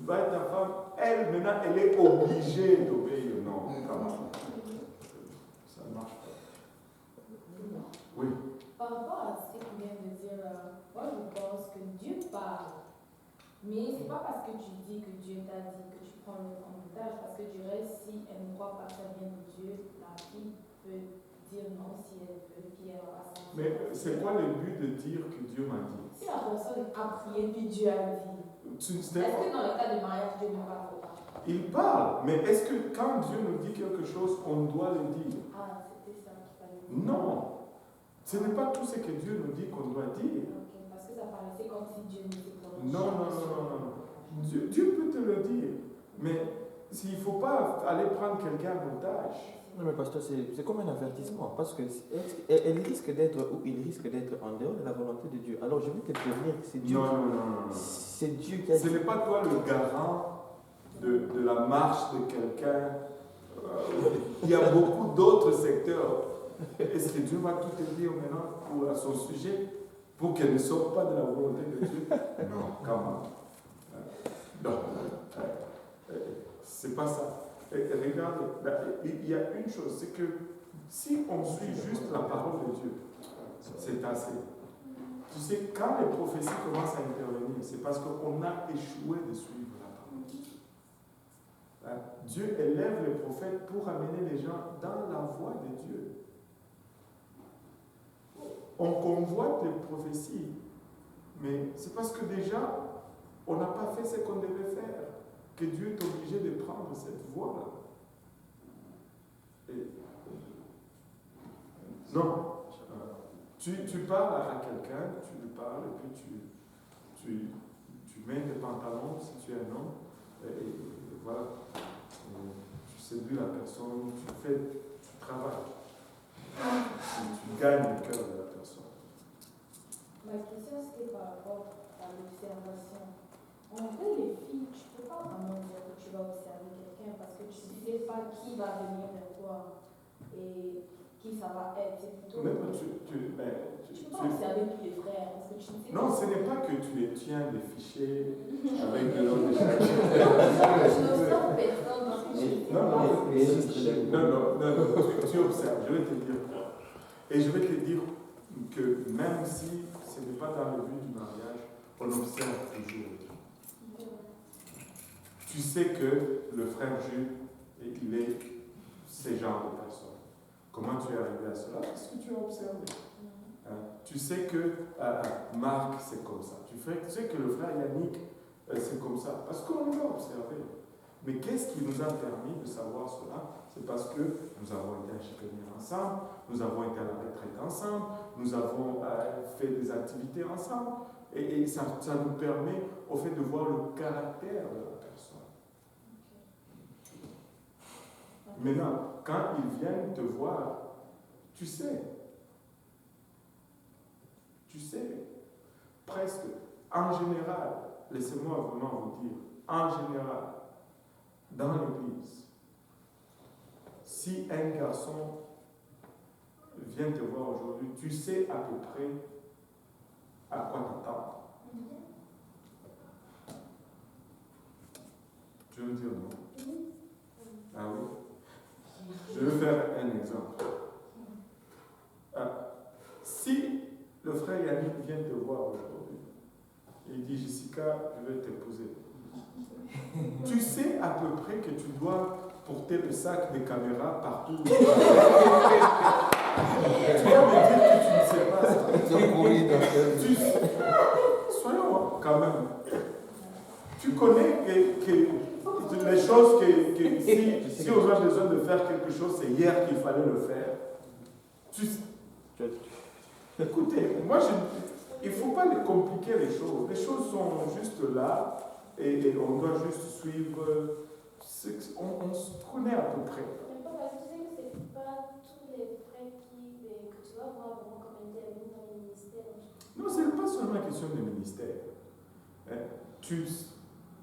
va être ta femme. Elle, maintenant, elle est obligée d'obéir. Non, comment? Ça ne marche pas. Oui. Par rapport à ce que tu viens de dire, moi je pense que Dieu parle. Mais c'est pas parce que tu dis que Dieu t'a dit que tu prends le en otage, parce que je dirais si elle ne croit pas que ça vient de Dieu, la fille peut dire non si elle veut, puis elle va s'en. Mais c'est quoi le but de dire que Dieu m'a dit? Si la personne a prié, puis Dieu a dit. Est-ce que dans le cas de mariage, Dieu ne parle pas? Il parle, mais est-ce que quand Dieu nous dit quelque chose, on doit le dire? Ah, c'était ça qu'il fallait dire. Non. Ce n'est pas tout ce que Dieu nous dit qu'on doit dire. Ok, parce que ça paraissait comme si Dieu nous disait. Non. Dieu peut te le dire, mais s'il ne faut pas aller prendre quelqu'un en otage. Non, mais pasteur, c'est comme un avertissement, parce que elle risque d'être, ou il risque d'être en dehors de la volonté de Dieu. Alors je vais te prévenir que c'est Dieu. Non. C'est Dieu qui a dit. Ce n'est pas toi le garant de la marche de quelqu'un. Il y a beaucoup d'autres secteurs. Est-ce que Dieu va tout te dire maintenant pour à son sujet pour qu'elle ne sorte pas de la volonté de Dieu? Non, quand même. Non, c'est pas ça. Regardez, il y a une chose, c'est que si on suit juste la parole de Dieu, c'est assez. Tu sais, quand les prophéties commencent à intervenir, c'est parce qu'on a échoué de suivre la parole de Dieu. Dieu élève les prophètes pour amener les gens dans la voie de Dieu. On convoite les prophéties, mais c'est parce que déjà, on n'a pas fait ce qu'on devait faire, que Dieu est obligé de prendre cette voie-là. Non. Tu parles à quelqu'un, tu lui parles, et puis tu mets des pantalons si tu es un homme, et voilà. Tu séduis la personne, tu travailles. Tu gagnes le cœur de la personne. Ma question c'était par rapport à l'observation. En vrai, les filles, tu ne peux pas vraiment dire que tu vas observer quelqu'un parce que tu ne sais pas qui va venir vers toi et qui ça va être. C'est plutôt. Mais tu ne peux pas observer tous les frères parce que tu ne sais pas. Non, ce n'est pas que tu les tiens des fichiers avec de l'eau de chaque. Je n'observe personne parce que je ne sais pas. Non, tu observes, je vais te dire quoi. Et je vais te dire que même si ce n'est pas dans le but du mariage, on observe toujours. Tu sais que le frère Jules, il est ce genre de personne. Comment tu es arrivé à cela? Parce que tu as observé. Tu sais que Marc, c'est comme ça. Tu sais que le frère Yannick, c'est comme ça. Parce qu'on l'a observé. Mais qu'est-ce qui nous a permis de savoir cela? C'est parce que nous avons été à Chipénier ensemble, nous avons été à la retraite ensemble, nous avons fait des activités ensemble, et ça nous permet au fait de voir le caractère de la personne. Maintenant, quand ils viennent te voir, tu sais, presque, en général, laissez-moi vraiment vous dire, en général, dans l'église, si un garçon vient te voir aujourd'hui, tu sais à peu près à quoi t'attendre. Tu veux dire non? Ah oui? Je vais faire un exemple. Si le frère Yannick vient te voir aujourd'hui et il dit Jessica, je vais t'épouser, tu sais à peu près que tu dois porter le sac de caméra partout. Tu vas me dire que tu ne sais pas ça. Soyons quand même. Tu connais que les choses que si on a besoin de faire quelque chose, c'est hier qu'il fallait le faire. Écoutez, il ne faut pas compliquer les choses. Les choses sont juste là et on doit juste suivre. On se connaît à peu près. Mais pas parce que tu sais que c'est pas tous les frères que tu vas voir vraiment comme intervenir dans les ministères. Non, ce n'est pas seulement une question de ministère. Hein,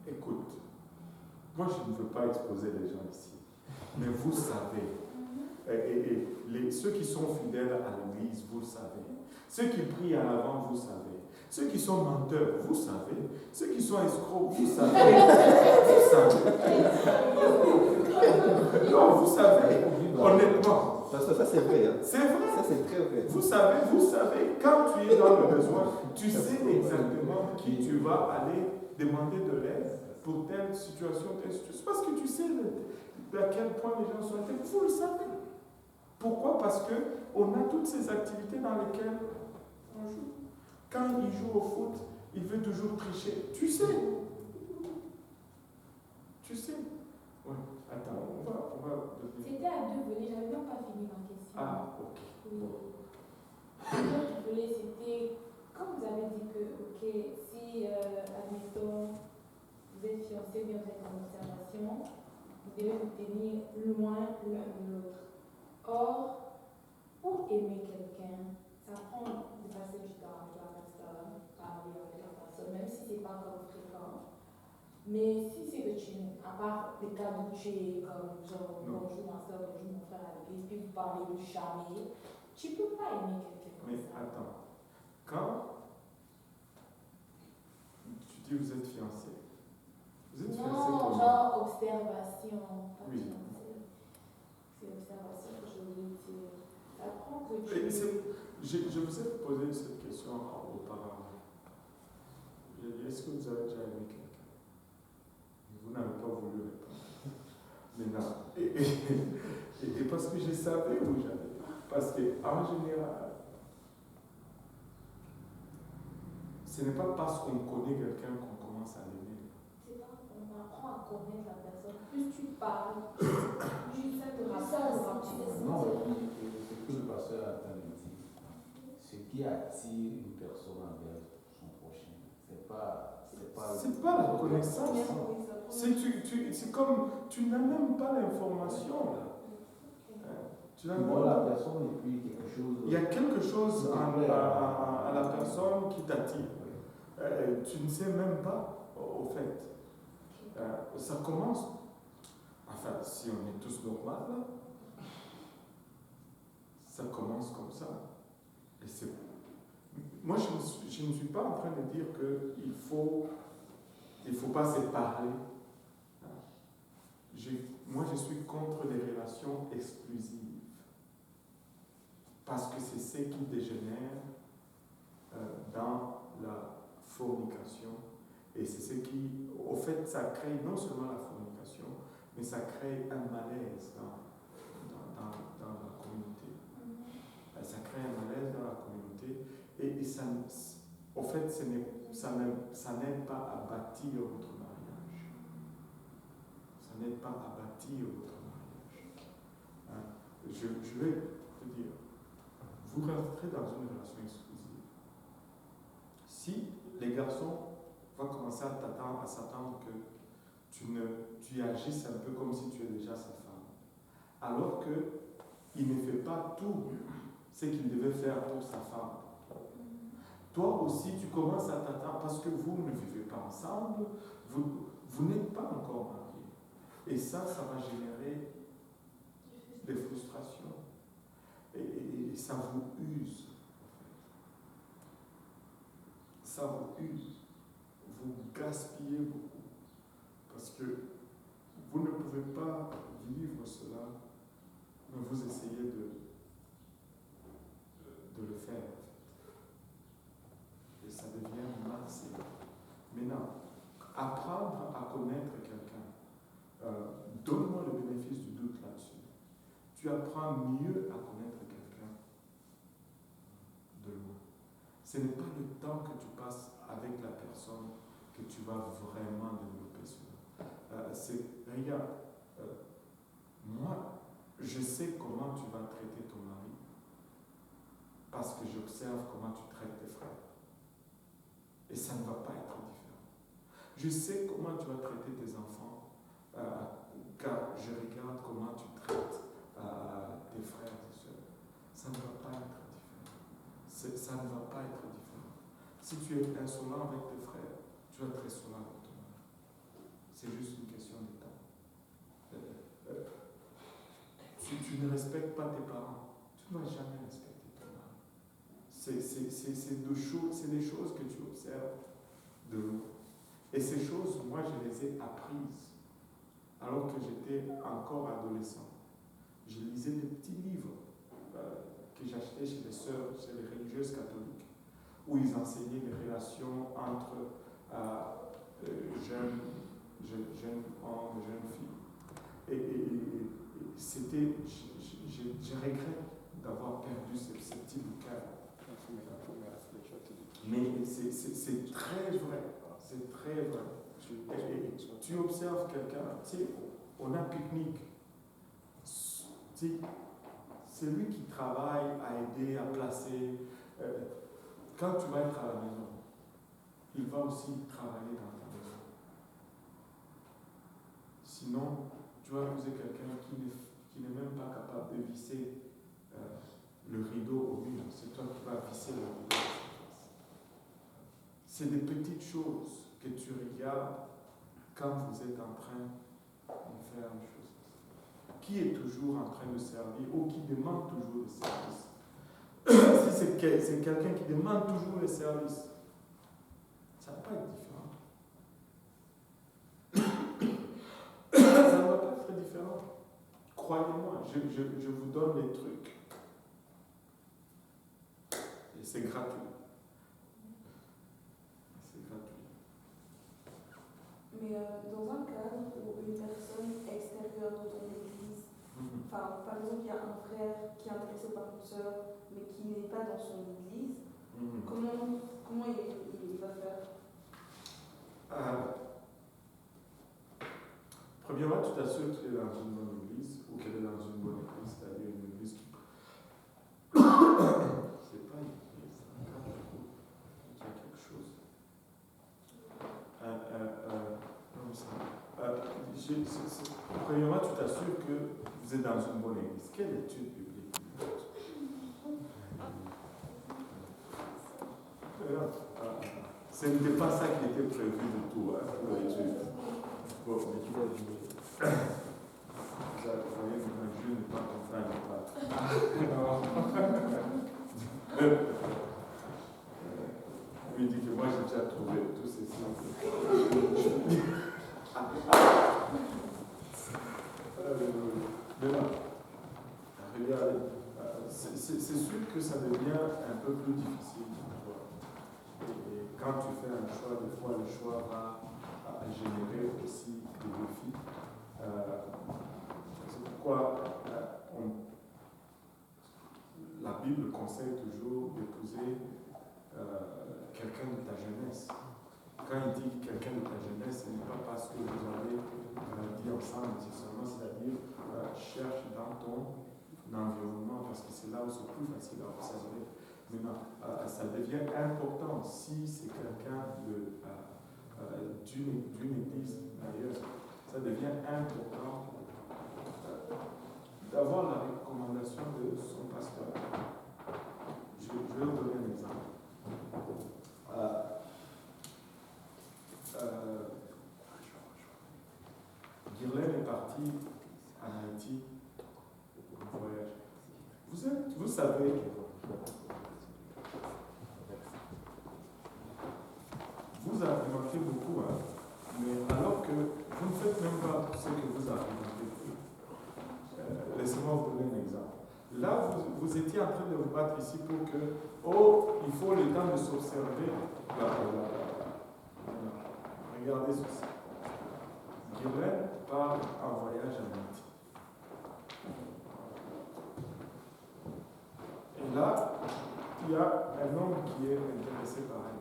écoute, moi je ne veux pas exposer les gens ici, mais vous savez, ceux qui sont fidèles à l'église, vous savez. Ceux qui prient à l'avant, vous savez. Ceux qui sont menteurs, vous savez. Ceux qui sont escrocs, vous savez. Vous savez. Non, vous savez. Honnêtement. Parce que ça, c'est vrai. Hein. C'est vrai. Ça, c'est très vrai. Vous savez, quand tu es dans le besoin, tu sais exactement qui tu vas aller demander de l'aide pour telle situation, parce que tu sais à quel point les gens sont intelligents. Vous le savez. Pourquoi? Parce qu'on a toutes ces activités dans lesquelles on joue. Quand il joue au foot, il veut toujours tricher. Tu sais. Tu sais. Oui. Attends, on va devenir. C'était à deux volets, j'avais même pas fini ma question. Ah, ok. Oui. L'autre volet, c'était, quand vous avez dit que, ok, si, admettons, vous êtes fiancé, bien vous êtes en observation, vous devez vous tenir loin l'un de l'autre. Or, pour aimer quelqu'un, ça prend de passer du temps avec la personne, parler avec la personne, même si c'est pas comme fréquent. Mais si c'est que à part les cas où tu es comme genre bonjour ma soeur, bonjour mon frère à l'église, puis vous parlez de charmer, tu peux pas aimer quelqu'un comme Mais ça. attends, quand tu dis vous êtes fiancé, vous êtes fiancé Non, comment? genre observation, pas Oui. fiancé. C'est observation que je voulais dire. Ça prend que Et tu... je vous ai posé cette question auparavant. J'ai dit, est-ce que vous avez déjà aimé quelqu'un? Vous n'avez pas voulu répondre. Maintenant, et parce que je savais où j'allais. Parce qu'en général, ce n'est pas parce qu'on connaît quelqu'un qu'on commence à l'aimer. C'est pas, on apprend à connaître la personne. Plus tu parles, plus ça te rapporte. Non, ce que le pasteur a entendu dire, ce qui attire une personne envers son prochain, c'est pas la connaissance. C'est comme, tu n'as même pas l'information. Tu vois la personne et puis quelque chose. Il y a quelque chose à la personne qui t'attire. Tu ne sais même pas, au fait. Ça commence, enfin, si on est tous normaux, là, ça commence comme ça. Et c'est... Moi, je ne suis pas en train de dire qu'il faut pas se parler. Moi, je suis contre les relations exclusives. Parce que c'est ce qui dégénère dans la fornication. Et c'est ce qui, au fait, ça crée non seulement la fornication, mais ça crée un malaise dans la communauté. Ça crée un malaise dans la communauté et ça, au fait, ça n'aide pas à bâtir votre mariage. Ça n'aide pas à bâtir votre mariage. Je vais te dire, vous rentrez dans une relation exclusive. Si les garçons vont commencer à s'attendre que tu agisses un peu comme si tu es déjà sa femme, alors qu'il ne fait pas tout ce qu'il devait faire pour sa femme. Toi aussi, tu commences à t'attendre parce que vous ne vivez pas ensemble, vous n'êtes pas encore mariés. Et ça va générer des frustrations. Et ça vous use. Ça vous use. Vous gaspillez beaucoup. Parce que vous ne pouvez pas vivre cela, mais vous essayez de le faire. Et ça devient malsain. Maintenant, apprendre à connaître quelqu'un, donne-moi le bénéfice du doute là-dessus. Tu apprends mieux à connaître quelqu'un de loin. Ce n'est pas le temps que tu passes avec la personne que tu vas vraiment développer cela. Regarde, moi, je sais comment tu vas traiter ton mari parce que j'observe comment tu traites tes frères. Et ça ne va pas être différent. Je sais comment tu vas traiter tes enfants car je regarde comment tu traites tes frères et sœurs. Ça ne va pas être différent. Ça ne va pas être différent. Si tu es insolent avec tes frères, tu vas être insolent avec ton mari. C'est juste une question de temps. Si tu ne respectes pas tes parents, tu ne vas jamais respecter ton mari. C'est des choses que tu observes de loin. Et ces choses, moi, je les ai apprises alors que j'étais encore adolescent. Je lisais des petits livres que j'achetais chez les sœurs, chez les religieuses catholiques, où ils enseignaient les relations entre jeunes hommes, jeunes filles. Et c'était, je regrette d'avoir perdu ce petit bouquin. Mais c'est très vrai, c'est très vrai. Et tu observes quelqu'un, tu sais, on a un pique-nique. C'est lui qui travaille à aider, à placer. Quand tu vas être à la maison, il va aussi travailler dans ta maison. Sinon, tu vas épouser quelqu'un qui n'est même pas capable de visser le rideau au mur. C'est toi qui vas visser le rideau. C'est des petites choses que tu regardes quand vous êtes en train de faire une chose. Qui est toujours en train de servir ou qui demande toujours le service? Si c'est quelqu'un qui demande toujours le service, ça ne va pas être différent. Ça ne va pas être différent. Croyez-moi, je vous donne les trucs. Et c'est gratuit. C'est gratuit. Mais dans un cadre où une personne extérieure de ton église, enfin, par exemple, il y a un frère qui est intéressé par une sœur, mais qui n'est pas dans son église, comment il va faire? Premièrement, tu t'assures qu'elle est dans une bonne église ou qu'elle est dans une bonne église, c'est-à-dire une église qui. C'est pas une église, il y a quelque chose. Premièrement, tu t'assures que vous êtes dans une bonne église. Quelle étude biblique? Ce n'était pas ça qui était prévu du tout pour l'étude. Bon, mais tu vas dire. Vous voyez, je n'ai pas compris. Il dit que moi j'ai déjà trouvé tous ces signes. Maintenant, regardez, c'est sûr que ça devient un peu plus difficile. Et quand tu fais un choix, des fois le choix va générer aussi des défis. C'est pourquoi la Bible conseille toujours d'épouser quelqu'un de ta jeunesse. Quand il dit quelqu'un de ta jeunesse, ce n'est pas parce que vous avez grandi ensemble, c'est-à-dire cherche dans ton environnement, parce que c'est là où c'est plus facile à observer. Maintenant, ça devient important si c'est quelqu'un d'une église d'ailleurs. Ça devient important d'avoir la recommandation de son pasteur. Je vais vous donner un exemple. Guylaine est partie en Haïti pour voyage. Vous savez, vous argumentez beaucoup, hein, mais alors que vous ne faites même pas ce que vous argumentez. Laissez-moi vous donner un exemple. Là, vous étiez en train de vous battre ici pour que, il faut le temps de s'observer. Regardez ceci. Guylaine part en voyage en Haïti. Et là, il y a un homme qui est intéressé par elle.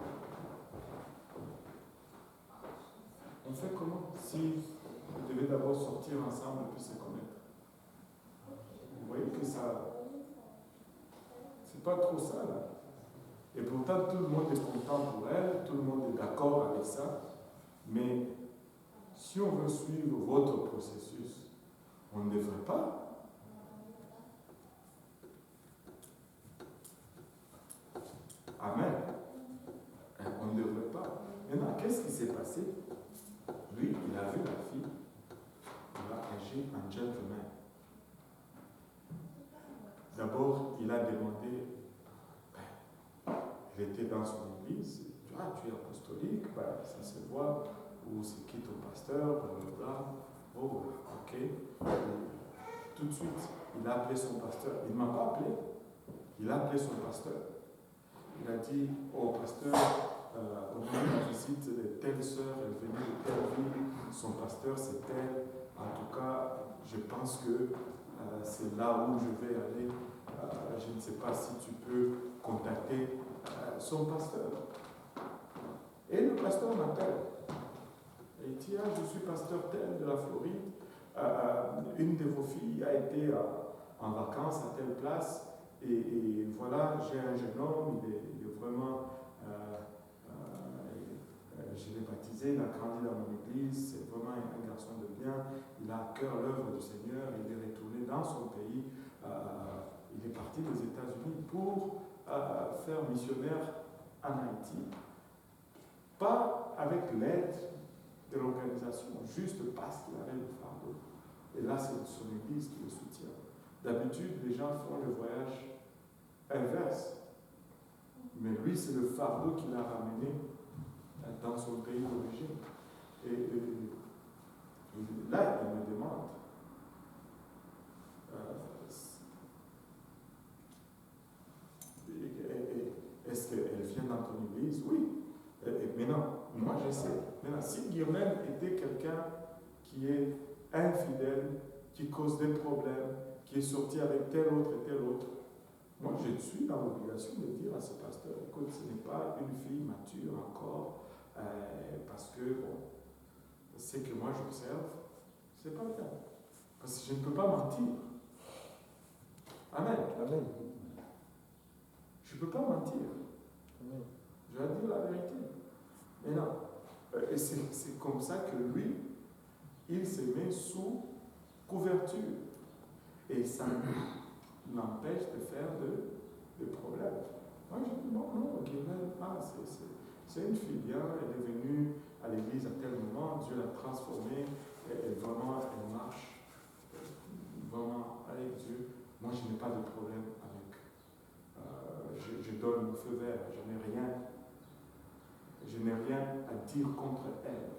On fait comment si vous devez d'abord sortir ensemble et puis se connaître? Vous voyez que ça. C'est pas trop ça là. Et pourtant, tout le monde est content pour elle, tout le monde est d'accord avec ça. Mais si on veut suivre votre processus, on ne devrait pas. Amen. gentleman. D'abord, il a demandé, il était dans son église, ah, tu es apostolique, ça se voit, ou c'est qui ton pasteur, blablabla. Oh, ok. Et tout de suite, il a appelé son pasteur. Il ne m'a pas appelé, il a appelé son pasteur. Il a dit, oh pasteur, on a eu la visite de telle sœur, elle venait de telle ville, son pasteur c'est tel. En tout cas, je pense que c'est là où je vais aller. Je ne sais pas si tu peux contacter son pasteur. Et le pasteur m'appelle. Et il dit, ah, je suis pasteur tel de la Floride. Une de vos filles a été en vacances à telle place. Et voilà, j'ai un jeune homme, il est vraiment, je l'ai baptisé, il a grandi dans mon église, c'est vraiment un garçon de bien, il a à cœur l'œuvre du Seigneur, il est retourné dans son pays, il est parti des États-Unis pour faire missionnaire en Haïti, pas avec l'aide de l'organisation, juste parce qu'il avait le fardeau. Et là, c'est son église qui le soutient. D'habitude, les gens font le voyage inverse. Mais lui, c'est le fardeau qu'il a ramené dans son pays d'origine. Et là, il me demande, est-ce qu'elle vient dans ton église? Oui. Maintenant, moi je sais. Maintenant, si Guilherme était quelqu'un qui est infidèle, qui cause des problèmes, qui est sorti avec tel autre et tel autre, moi je suis dans l'obligation de dire à ce pasteur, écoute, ce n'est pas une fille mature encore, parce que, bon, ce que moi j'observe, c'est pas bien. Parce que je ne peux pas mentir. Amen. Amen. Je ne peux pas mentir. Amen. Je dois dire la vérité. Mais non. Et c'est comme ça que lui, il se met sous couverture. Et ça l'empêche de faire de problèmes. Moi, je dis non, c'est une fille bien, elle est venue à l'église à tel moment, Dieu l'a transformée, elle marche vraiment avec Dieu. Moi, je n'ai pas de problème avec. Je donne le feu vert, je n'ai rien à dire contre elle.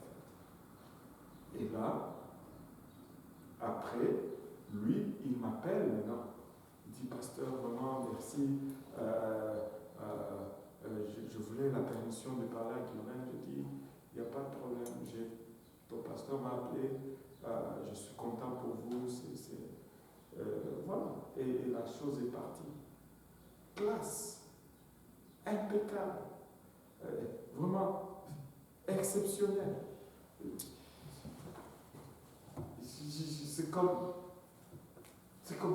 Et là, après, lui, il m'appelle maintenant. Il dit, pasteur, vraiment, merci. Je voulais la permission de parler à Guilherme. Je dis, il n'y a pas de problème. Ton pasteur m'a appelé. Je suis content pour vous. Voilà. Et la chose est partie. Place. Impeccable. Vraiment exceptionnel. C'est comme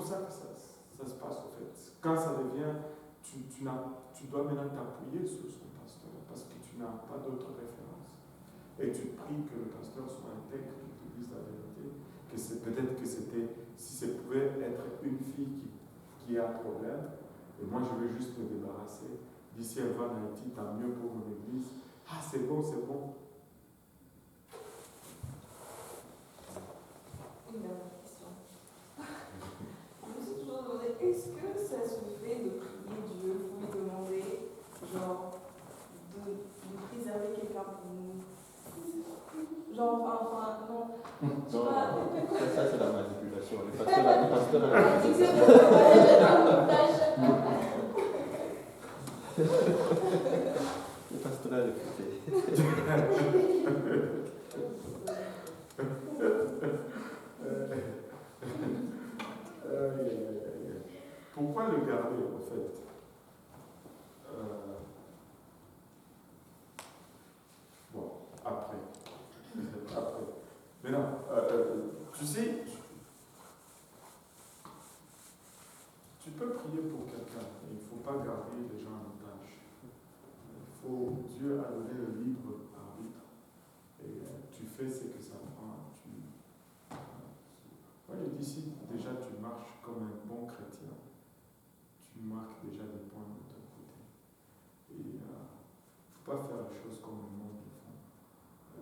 ça que ça se passe, en fait. Quand ça devient, tu dois maintenant t'appuyer sur son pasteur parce que tu n'as pas d'autre référence. Et tu pries que le pasteur soit intègre, qu'il te dise la vérité. Peut-être que si ça pouvait être une fille qui a un problème, et moi je veux juste me débarrasser. D'ici elle va en Haïti, tant mieux pour mon église. Ah, c'est bon, c'est bon. Une dernière question. Je me suis toujours demandé, est-ce que ça se fait de prier Dieu pour lui demander, genre, de préserver quelqu'un pour nous? Genre, enfin, non. Ça c'est la manipulation. Le pasteur le pasteur a réfuté. Pourquoi le garder, en fait? Bon, après. Maintenant, tu sais, tu peux prier pour quelqu'un, mais il ne faut pas garder les gens en otage. Dieu a donné le libre arbitre. Et tu fais ce que ça prend. Moi, je dis, si déjà tu marches comme un bon chrétien, tu marques déjà des points de ton côté. Et il ne faut pas faire les choses comme le monde le font.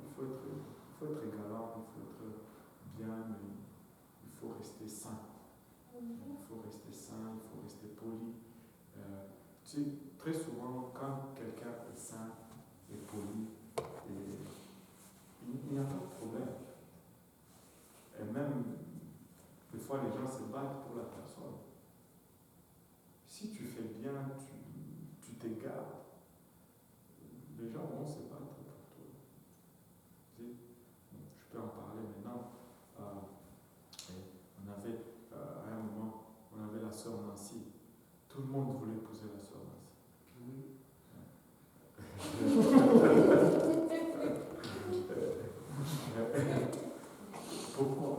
Il faut être galant, il faut être bien, mais il faut rester Il faut rester sain, il faut rester poli. Tu sais, très souvent, quand quelqu'un est sain et poli, il n'y a pas de problème. Et même, des fois, les gens se battent pour la personne. Si tu fais bien, tu t'égares, les gens vont se battre pour toi. Tu sais, je peux en parler maintenant. On avait, à un moment, on avait la sœur Nancy. Tout le monde voulait épouser la sœur Nancy. Pourquoi?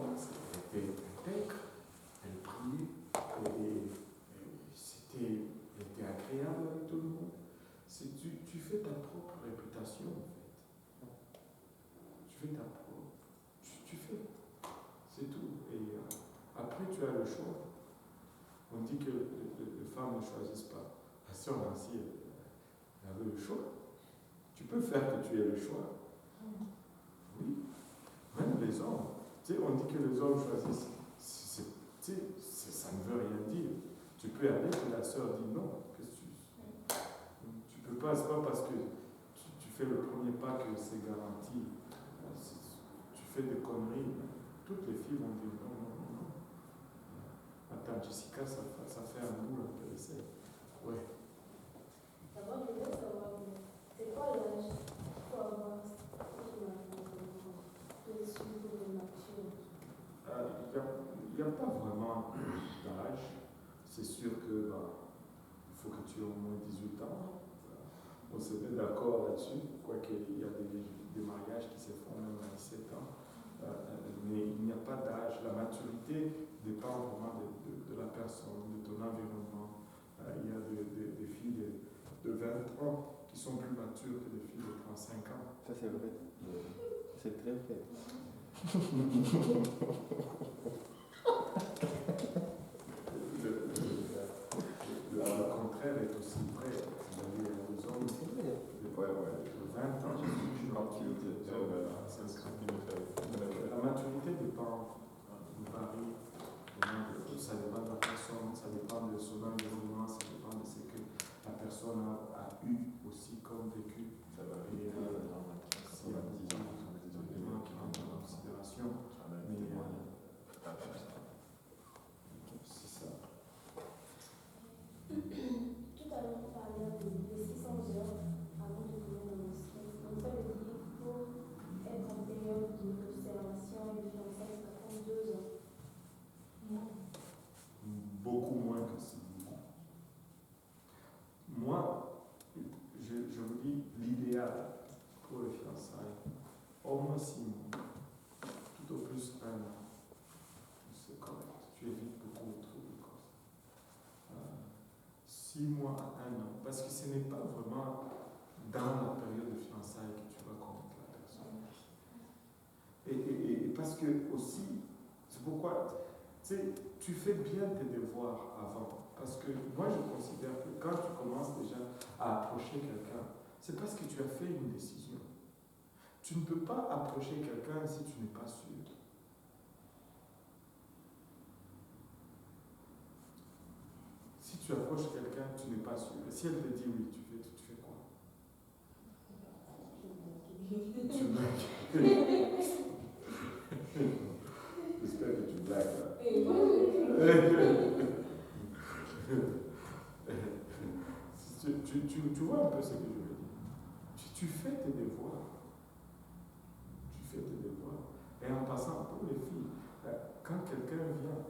Elle était intègre, elle priait, elle était agréable avec tout le monde. Tu fais ta propre réputation, en fait. Tu fais ta propre. Tu fais. C'est tout. Et après, tu as le choix. On dit que les femmes ne choisissent pas. La sœur Nancy, elle avait le choix. Tu peux faire que tu aies le choix. Oui. Même les hommes. Tu sais, on dit que les hommes choisissent. Ça ne veut rien dire. Tu peux aller et la sœur dit non. Tu peux pas, c'est pas parce que tu fais le premier pas que c'est garanti. Tu fais des conneries. Toutes les filles vont dire non, non, non, non. Attends, Jessica, ça fait un bout intéressé. Ouais. D'abord, je voudrais savoir, c'est quoi l'âge pour avoir les suites de nature? Il n'y a pas vraiment d'âge. C'est sûr que il faut que tu aies au moins 18 ans. On se met d'accord là-dessus, quoique il y a des mariages qui se font même à 17 ans. Mais il n'y a pas d'âge. La maturité dépend vraiment de la personne, de ton environnement. Il y a des filles de 20 ans qui sont plus matures que des filles de 35 ans. Ça, c'est vrai. C'est très vrai. Le contraire est aussi vrai. Vous avez les hommes de 20 ans la maturité dépend, varie, ça dépend de la personne, ça dépend de son environnement, ça dépend de ce que la personne a eu aussi comme vécu. Ça varie. S'il y a des éléments qui rentrent en considération. Mais c'est ça. Tout à l'heure, on parlait de 600 heures avant de venir dans le stress. Donc, ça veut dire qu'il faut être en période d'observation et de fiançailles, ça prend 2 ans. Beaucoup moins que ça. Moi, je vous dis l'idéal pour les fiançailles, au moins 6 mois, tout au plus 1 an. C'est correct. Tu évites beaucoup trop de causes. 6 mois à 1 an, parce que ce n'est pas vraiment dans la période de fiançailles que tu vas connaître la personne. Et parce que aussi, c'est pourquoi, tu sais, tu fais bien tes devoirs avant. Parce que moi, je considère que quand tu commences déjà à approcher quelqu'un, c'est parce que tu as fait une décision. Tu ne peux pas approcher quelqu'un si tu n'es pas sûr. Si tu approches quelqu'un, tu n'es pas sûr. Et si elle te dit oui, tu fais quoi? Tu blagues. J'espère que tu blagues là. Tu vois un peu ce que je veux dire. Tu fais tes devoirs. Tu fais tes devoirs. Et en passant pour les filles, quand quelqu'un vient,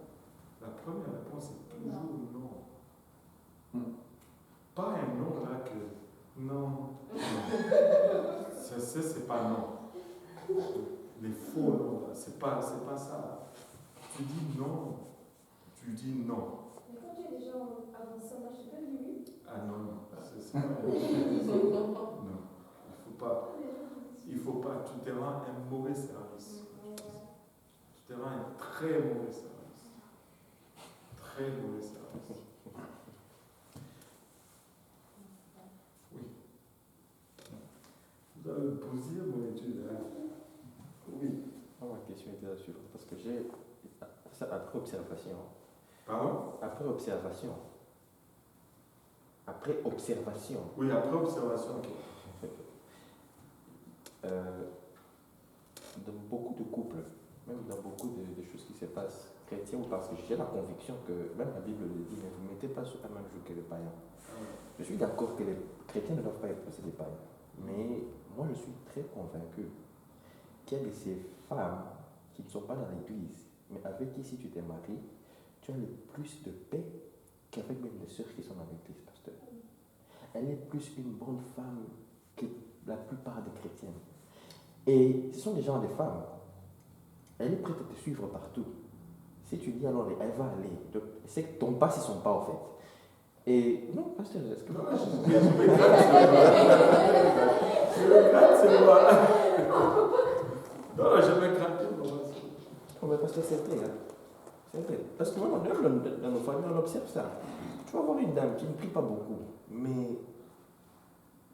la première réponse est toujours non. Pas un non là que non. C'est pas non. Les faux non là, c'est pas ça. Tu dis non. Tu dis non. Mais quand tu es déjà avancé, moi je peux dire oui. Ah non, c'est pas non. Il faut pas. Tu te rends un mauvais service. Tu te rends un très mauvais service. Très mauvais service. Oui. Vous avez posé mon étude là. Oui. Ma question était la suivante, parce que j'ai après observation. Pardon? Après observation. Après observation. Oui, après observation. Ok. Dans beaucoup de couples, même dans beaucoup de choses qui se passent, chrétiens ou parce que j'ai la conviction que, même la Bible le dit, mais vous ne mettez pas sur la même joue que les païens. Je suis d'accord que les chrétiens ne doivent pas être aussi des païens, mais moi je suis très convaincu qu'il y a de ces femmes qui ne sont pas dans l'église, mais avec qui si tu t'es marié, tu as le plus de paix qu'avec même les sœurs qui sont dans l'église, pasteur. Elle est plus une bonne femme que la plupart des chrétiennes. Et ce sont des gens, des femmes. Elle est prête à te suivre partout. Si tu dis alors, elle va aller. C'est que ton pas, c'est son pas, en fait. Et non, pasteur, est-ce que... Non, je me gratte sur moi. Non, je me gratte sur moi. Non, mais pasteur, c'est vrai. Hein. C'est vrai. Parce que moi, dans nos familles, on observe ça. Tu vas voir une dame qui ne prie pas beaucoup, mais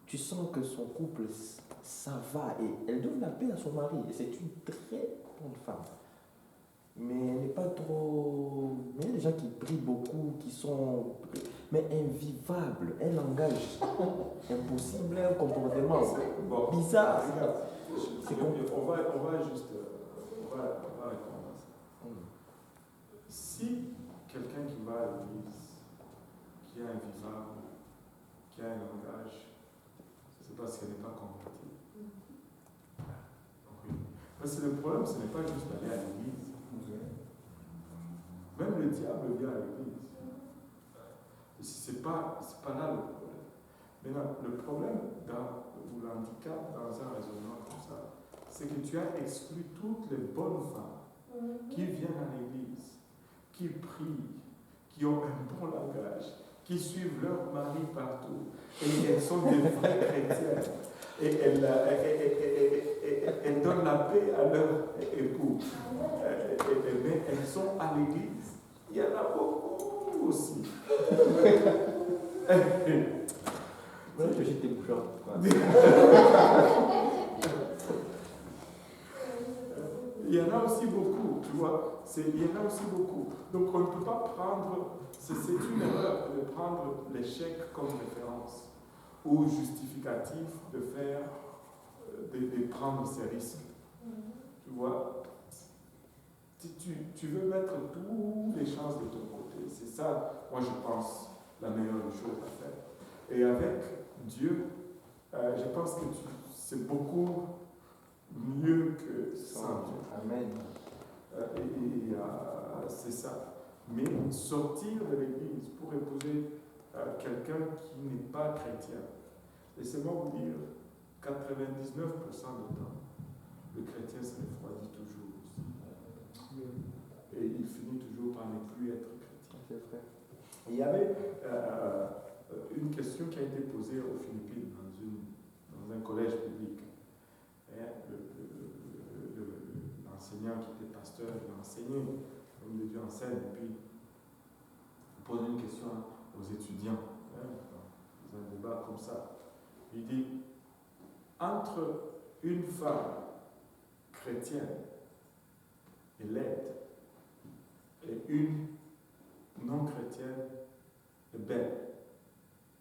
tu sens que son couple, ça va, et elle donne la paix à son mari. Et c'est une très bonne femme. Mais elle n'est pas trop... Mais il y a des gens qui prient beaucoup, qui sont... Mais invivables. Elle engage. Impossible, un comportement Bon, bizarre. regarde, C'est on va juste... On va répondre à ça. Si quelqu'un qui va à l'église, qui est invivable, qui a un langage, c'est parce qu'elle n'est pas convertie. Oui. Parce que le problème, ce n'est pas juste d'aller à l'église. Même le diable vient à l'église. C'est pas là le problème. Maintenant, le problème ou l'handicap dans un raisonnement comme ça, c'est que tu as exclu toutes les bonnes femmes qui viennent à l'église, qui prient, qui ont un bon langage, qui suivent leur mari partout, et elles sont des vraies chrétiennes. Et elles donnent la paix à leur époux. Mais elles sont à l'église. Il y en a beaucoup aussi. Moi, je jette des bouchons. Il y en a aussi beaucoup, tu vois. Il y en a aussi beaucoup. Donc on ne peut pas prendre, c'est une erreur de prendre l'échec comme référence ou justificatif de faire, de prendre ces risques. Tu vois, si tu veux mettre toutes les chances de ton côté, c'est ça, moi je pense, la meilleure chose à faire. Et avec Dieu, je pense que c'est beaucoup mieux que sans Dieu. Amen. C'est ça. Mais sortir de l'église pour épouser quelqu'un qui n'est pas chrétien, laissez-moi vous dire, 99% du temps, le chrétien se refroidit toujours aussi. Et il finit toujours par ne plus être chrétien. C'est vrai. Il y avait une question qui a été posée aux Philippines dans un collège public. L'enseignant qui était pasteur, il a enseigné, comme Dieu enseigne, et puis il pose une question aux étudiants, dans un débat comme ça. Il dit, entre une femme chrétienne et laide et une non chrétienne et belle,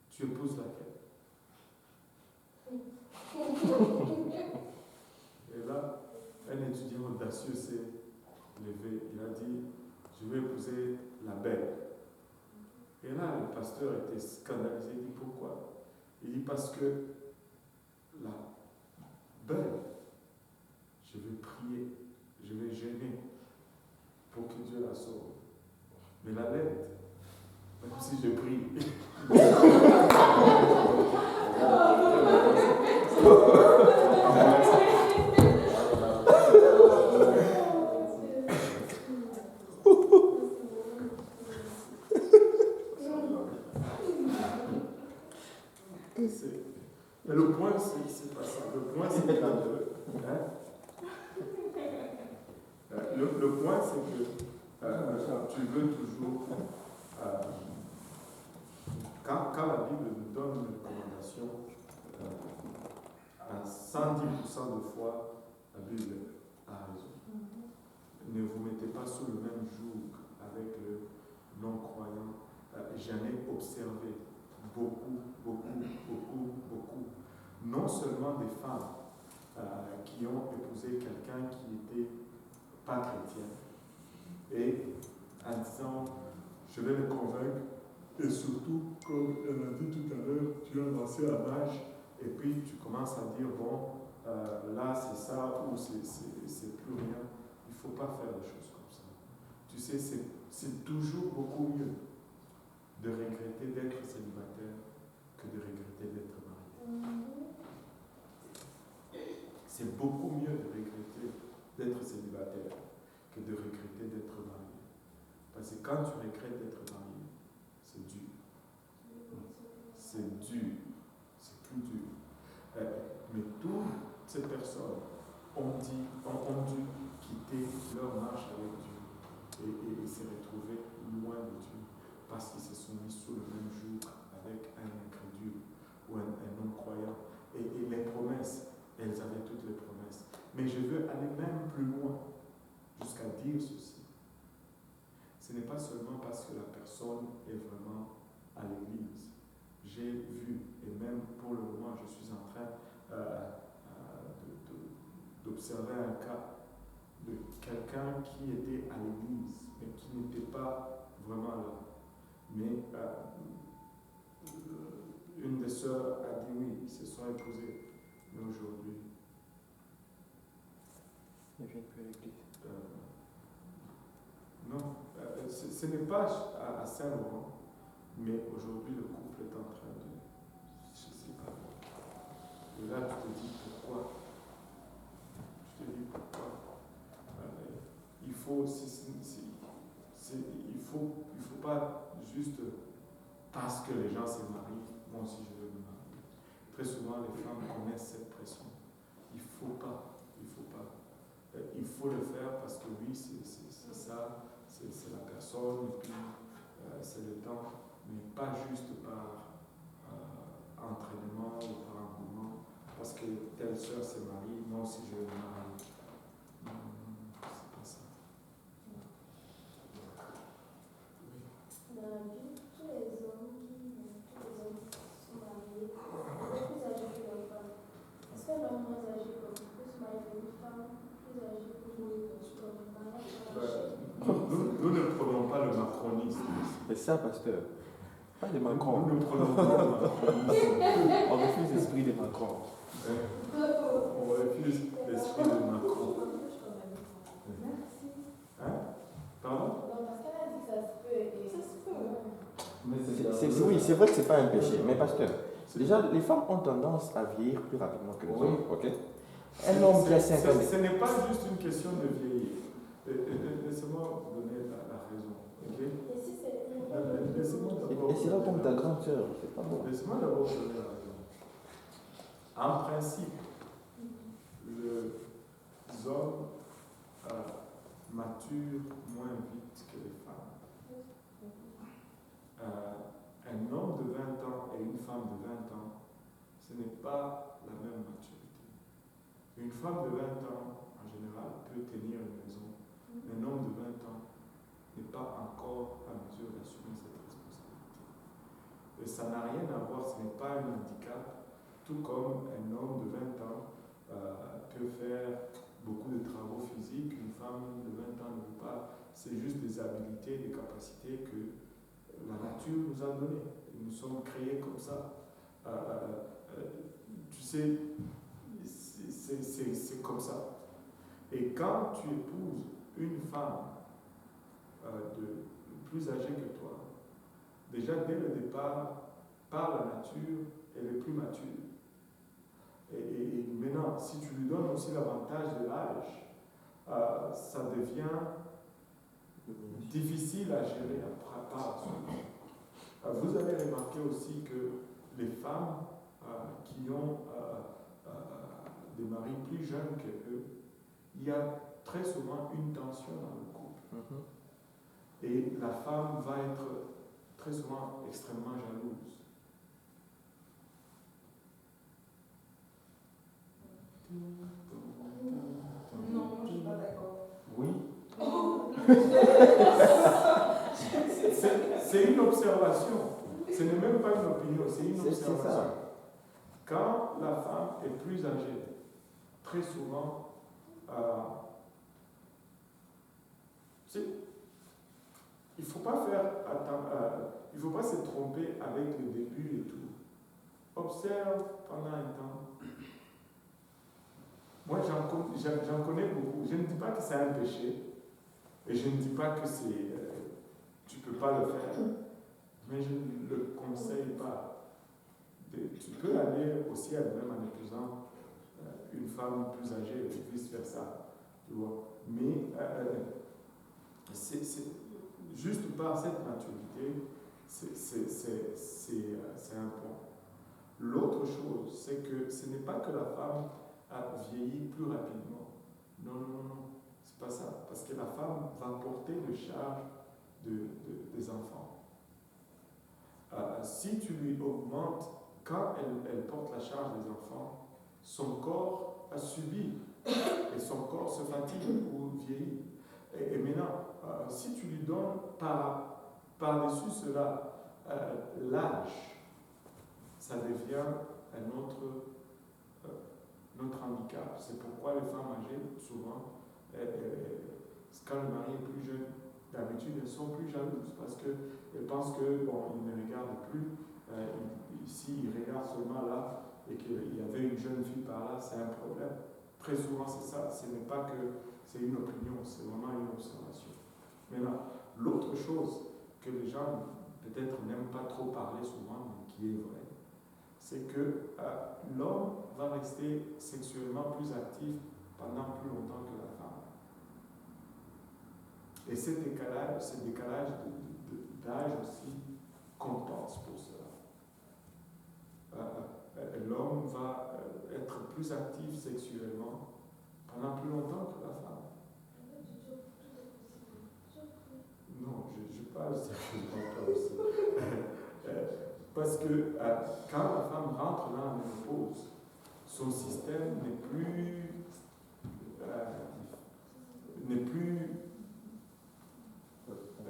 tu épouses laquelle? Et là, un étudiant audacieux s'est levé. Il a dit, je vais épouser la belle. Et là, le pasteur était scandalisé. Il dit, pourquoi? Il dit, parce que la belle, je vais prier, je vais gêner pour que Dieu la sauve. Mais la laide, même si je prie, mais le point, c'est pas ça. Le point, c'est que, le point, c'est que tu veux toujours. Quand la Bible nous donne une recommandation, à 110% de fois, la Bible a raison. Ne vous mettez pas sous le même joug avec le non épouser quelqu'un qui n'était pas chrétien. Et en disant, je vais le convaincre, et surtout, comme elle a dit tout à l'heure, tu as avancé à l'âge, et puis tu commences à dire, bon, là c'est ça, ou c'est plus rien. Il ne faut pas faire des choses comme ça. Tu sais, c'est toujours beaucoup mieux de regretter d'être célibataire que de regretter d'être marié. C'est beaucoup mieux de regretter d'être célibataire que de regretter d'être marié. Parce que quand tu regrettes d'être marié, c'est dur. C'est dur. C'est plus dur. Mais toutes ces personnes ont dû quitter leur marche avec Dieu et se retrouver loin de Dieu parce qu'ils se sont mis sous le même joug avec un incrédule ou un non-croyant. Et les promesses, elles avaient toutes les promesses. Mais je veux aller même plus loin jusqu'à dire ceci. Ce n'est pas seulement parce que la personne est vraiment à l'église. J'ai vu, et même pour le moment, je suis en train d'observer un cas de quelqu'un qui était à l'église, mais qui n'était pas vraiment là. Mais une des sœurs a dit oui, ils se sont épousés. Mais aujourd'hui, ils ne viennent plus à l'église. Non, ce n'est pas à Saint-Laurent, mais aujourd'hui le couple est en train de se séparer. Et là, tu te dis pourquoi. Je te dis pourquoi. Il faut pas juste parce que les gens se marient, moi aussi je veux me marier. Très souvent, les femmes connaissent cette pression. Il faut pas. Il faut le faire parce que oui, c'est ça, c'est la personne, et puis c'est le temps, mais pas juste par entraînement ou par engouement, parce que telle soeur s'est mariée, moi aussi je vais me marier. Non, c'est pas ça. Dans la Bible, tous les hommes sont mariés, plus âgés que leurs femmes. Est-ce que l'homme moins âgé peut plus marier une femme plus âgée que comme une mariage? Nous ne prenons pas le macronisme. C'est ça, pasteur. Pas de Macron. Nous ne prenons pas le macronisme. On refuse l'esprit de Macron. On refuse l'esprit de Macron. Merci. Hein? Pardon? Non, parce qu'elle a dit que ça se peut. Et ça se peut. Oui, c'est vrai que c'est pas un péché, mais pasteur, déjà, les femmes ont tendance à vieillir plus rapidement que les hommes, ok? Un homme qui a 5 ans. Ce n'est pas juste une question de vieillir. Laissez-moi vous donner la raison, ok? Et si c'est Laissez-moi d'abord. Et c'est là comme ta grande sœur, c'est pas bon. Laissez-moi d'abord vous donner la raison. En principe, les hommes maturent moins vite que les femmes. Un homme de 20 ans et une femme de 20 ans, ce n'est pas la même maturité. Une femme de 20 ans, en général, peut tenir une maison. Un homme de 20 ans n'est pas encore à mesure d'assumer cette responsabilité. Et ça n'a rien à voir, ce n'est pas un handicap, tout comme un homme de 20 ans peut faire beaucoup de travaux physiques, une femme de 20 ans ne peut pas. C'est juste des habilités, des capacités que la nature nous a données. Nous sommes créés comme ça. Tu sais, c'est comme ça. Et quand tu épouses une femme plus âgée que toi, déjà dès le départ, par la nature, elle est plus mature. Et maintenant, si tu lui donnes aussi l'avantage de l'âge, ça devient difficile à gérer par la suite. Vous avez remarqué aussi que les femmes qui ont des maris plus jeunes qu'eux, il y a très souvent une tension dans le couple. Et la femme va être très souvent extrêmement jalouse. Non, je ne suis pas d'accord. Oui. C'est une observation. Ce n'est même pas une opinion, c'est une observation. Quand la femme est plus âgée, très souvent, il ne faut pas il faut pas se tromper avec le début et tout. Observe pendant un temps. Moi, j'en connais beaucoup. Je ne dis pas que c'est un péché, et je ne dis pas que tu ne peux pas le faire, mais je ne le conseille pas. Tu peux aller au ciel même en épousant une femme plus âgée et vice-versa. Tu vois. Mais c'est juste par cette maturité, c'est un point. L'autre chose, c'est que ce n'est pas que la femme a vieilli plus rapidement. Non, c'est pas ça. Parce que la femme va porter le charge des enfants. Si tu lui augmentes, quand elle porte la charge des enfants, son corps a subi et son corps se fatigue ou vieillit. Et maintenant, si tu lui donnes par-dessus cela l'âge, ça devient un autre handicap. C'est pourquoi les femmes âgées, souvent, quand le mari est plus jeune, d'habitude, elles sont plus jalouses parce qu'elles pensent qu'il ne regarde plus. S'il regarde seulement là et qu'il y avait une jeune fille par là, c'est un problème. Très souvent, c'est ça. Ce n'est pas que c'est une opinion, c'est vraiment une observation. Maintenant, l'autre chose que les gens peut-être n'aiment pas trop parler souvent, mais qui est vrai, c'est que l'homme va rester sexuellement plus actif pendant plus longtemps que la femme. Et ce décalage d'âge aussi compense pour cela. L'homme va être plus actif sexuellement pendant plus longtemps que la femme. Non, je parle sérieusement pas aussi. Parce que quand la femme rentre dans la ménopause, son système n'est plus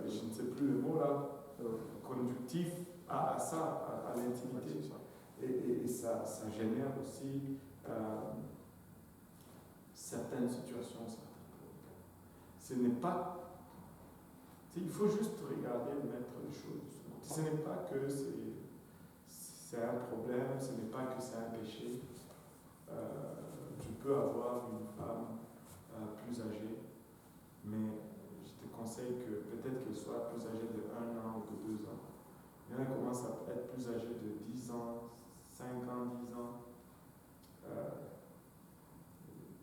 je ne sais plus le mot là, conductif à ça, à l'intimité. Et ça génère aussi certaines situations, certains problèmes. Ce n'est pas. Il faut juste regarder et mettre les choses. Ce n'est pas que c'est un problème, ce n'est pas que c'est un péché. Tu peux avoir une femme plus âgée, mais je te conseille que peut-être qu'elle soit plus âgée de 1 an ou de 2 ans. Il y en a qui commencent à être plus âgée de 10 ans, 5 ans, 10 ans.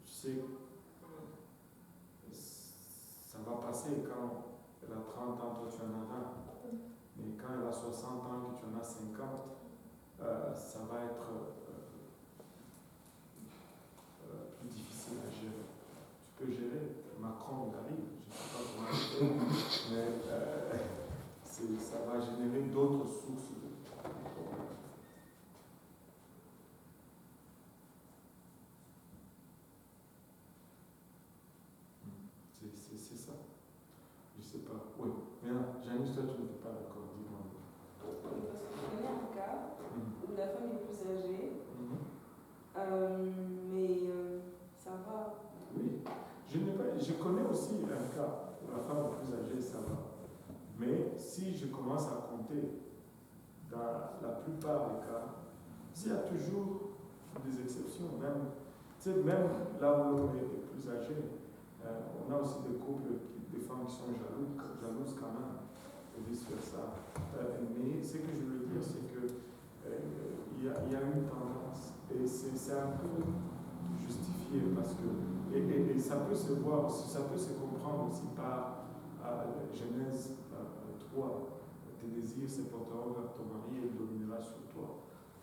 Tu sais, ça va passer quand elle a 30 ans, toi tu en as 20. Mais quand elle a 60 ans, que tu en as 50, ça va être plus difficile à gérer. Tu peux gérer. Macron, il arrive. Je ne sais pas comment il fait, mais ça va générer d'autres sources de problèmes. C'est ça. Je ne sais pas. Oui. Mais Janice, toi, tu n'étais pas d'accord. Dis-moi. Parce que je connais un cas où la femme est plus âgée, mais ça va. Oui. Je connais aussi un cas où la femme est plus âgée, ça va. Mais si je commence à compter, dans la plupart des cas, s'il y a toujours des exceptions, même là où l'homme est plus âgé, on a aussi des couples, des femmes qui sont jalouses quand même, et vice-versa. Mais ce que je veux dire, c'est que il y a une tendance, et c'est un peu justifié, parce que, et ça peut se voir, ça peut se comprendre aussi par Genèse 3, tes désirs se porteront vers ton mari et il dominera sur toi.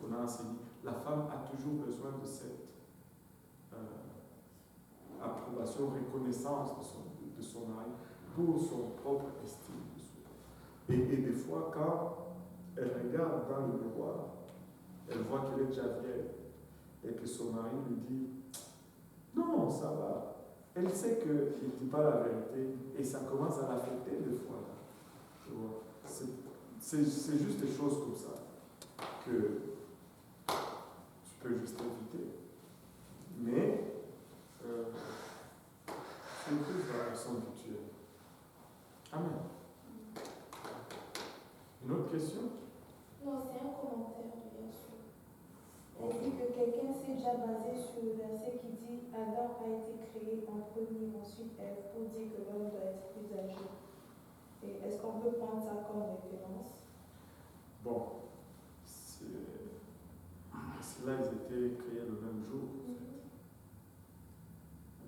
On a enseigné, la femme a toujours besoin de cette approbation, reconnaissance de son mari pour son propre estime de soi. Et des fois, quand elle regarde dans le miroir, elle voit qu'elle est déjà vieille et que son mari lui dit non, ça va. Elle sait qu'il ne dit pas la vérité et ça commence à l'affecter des fois. Tu vois. C'est juste des choses comme ça que tu peux juste éviter. Mais surtout dans la son que tu es. Amen. Une autre question? Non, c'est un commentaire, bien sûr. Elle dit que quelqu'un s'est déjà basé sur le verset qui dit Adam a été créé en premier, ensuite Ève, pour dire que l'homme doit être plus âgé. Et est-ce qu'on peut prendre ça comme référence? Bon, parce que là, ils étaient créés le même jour.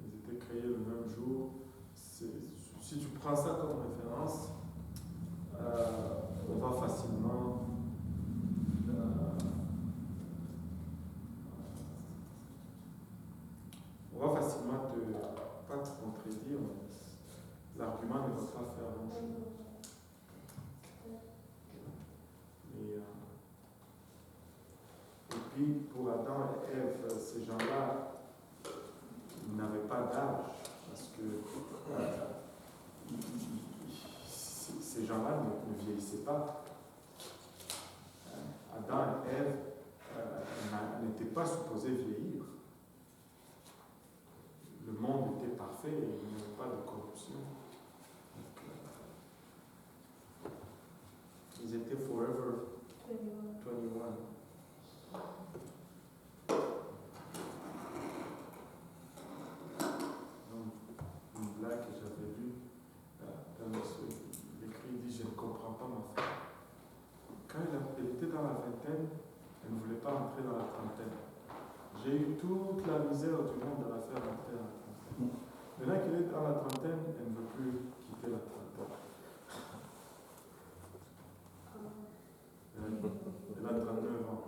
Ils étaient créés le même jour. Si tu prends ça comme référence, on va facilement pas te contredire, mais l'argument ne va pas faire long-chose. Et puis, pour Adam et Ève, ces gens-là, ils n'avaient pas d'âge, parce que ces gens-là ne vieillissaient pas. Adam et Ève n'étaient pas supposés vieillir. Le monde était parfait et il n'y avait pas de corruption. Donc, ils étaient forever 21. Donc, une blague que j'avais vue dans l'écrit, il dit: je ne comprends pas ma femme. Quand elle était dans la vingtaine, elle ne voulait pas entrer dans la trentaine. J'ai eu toute la misère du monde de la faire entrer dans la trentaine. Maintenant qu'elle est dans la trentaine, elle ne veut plus quitter la trentaine. Elle a 39 ans.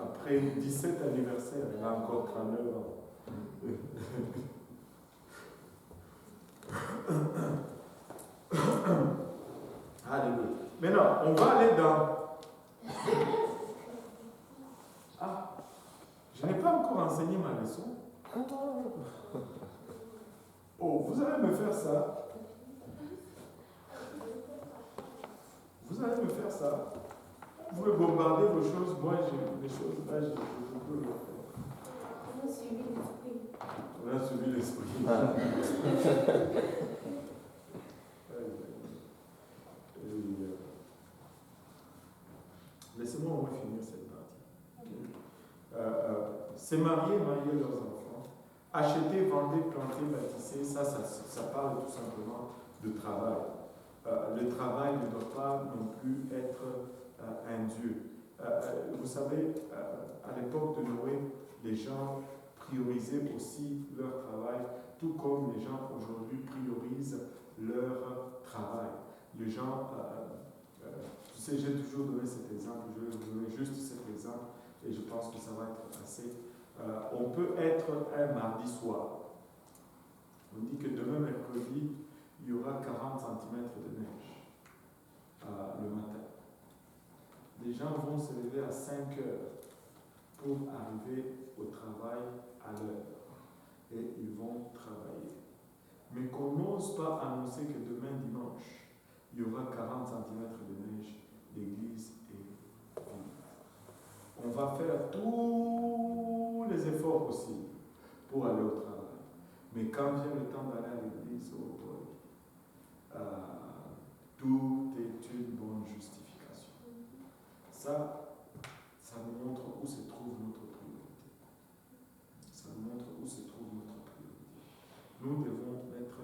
Après 17 anniversaires, elle a encore 39 ans. Alléluia. Maintenant, on va aller dans... Ah, je n'ai pas encore enseigné ma leçon. Oh, vous allez me faire ça. Vous allez me faire ça. Vous pouvez bombarder vos choses. Moi, j'ai des choses là, je peux le faire. On a suivi l'esprit. On a suivi l'esprit. Laissez-moi au moins finir cette partie. C'est marier leurs enfants. Acheter, vendre, planter, bâtisser, ça parle tout simplement de travail. Le travail ne doit pas non plus être un dieu. Vous savez, à l'époque de Noé, les gens priorisaient aussi leur travail, tout comme les gens aujourd'hui priorisent leur travail. Les gens, tu sais, j'ai toujours donné cet exemple, je vais vous donner juste cet exemple et je pense que ça va être assez. On peut être un mardi soir. On dit que demain mercredi, il y aura 40 cm de neige le matin. Les gens vont se lever à 5 heures pour arriver au travail à l'heure. Et ils vont travailler. Mais qu'on n'ose pas annoncer que demain dimanche, il y aura 40 cm de neige, l'église est vide. On va faire tous les efforts possibles pour aller au travail. Mais quand vient le temps d'aller à l'église, tout est une bonne justification. Ça nous montre où se trouve notre priorité. Ça nous montre où se trouve notre priorité. Nous devons mettre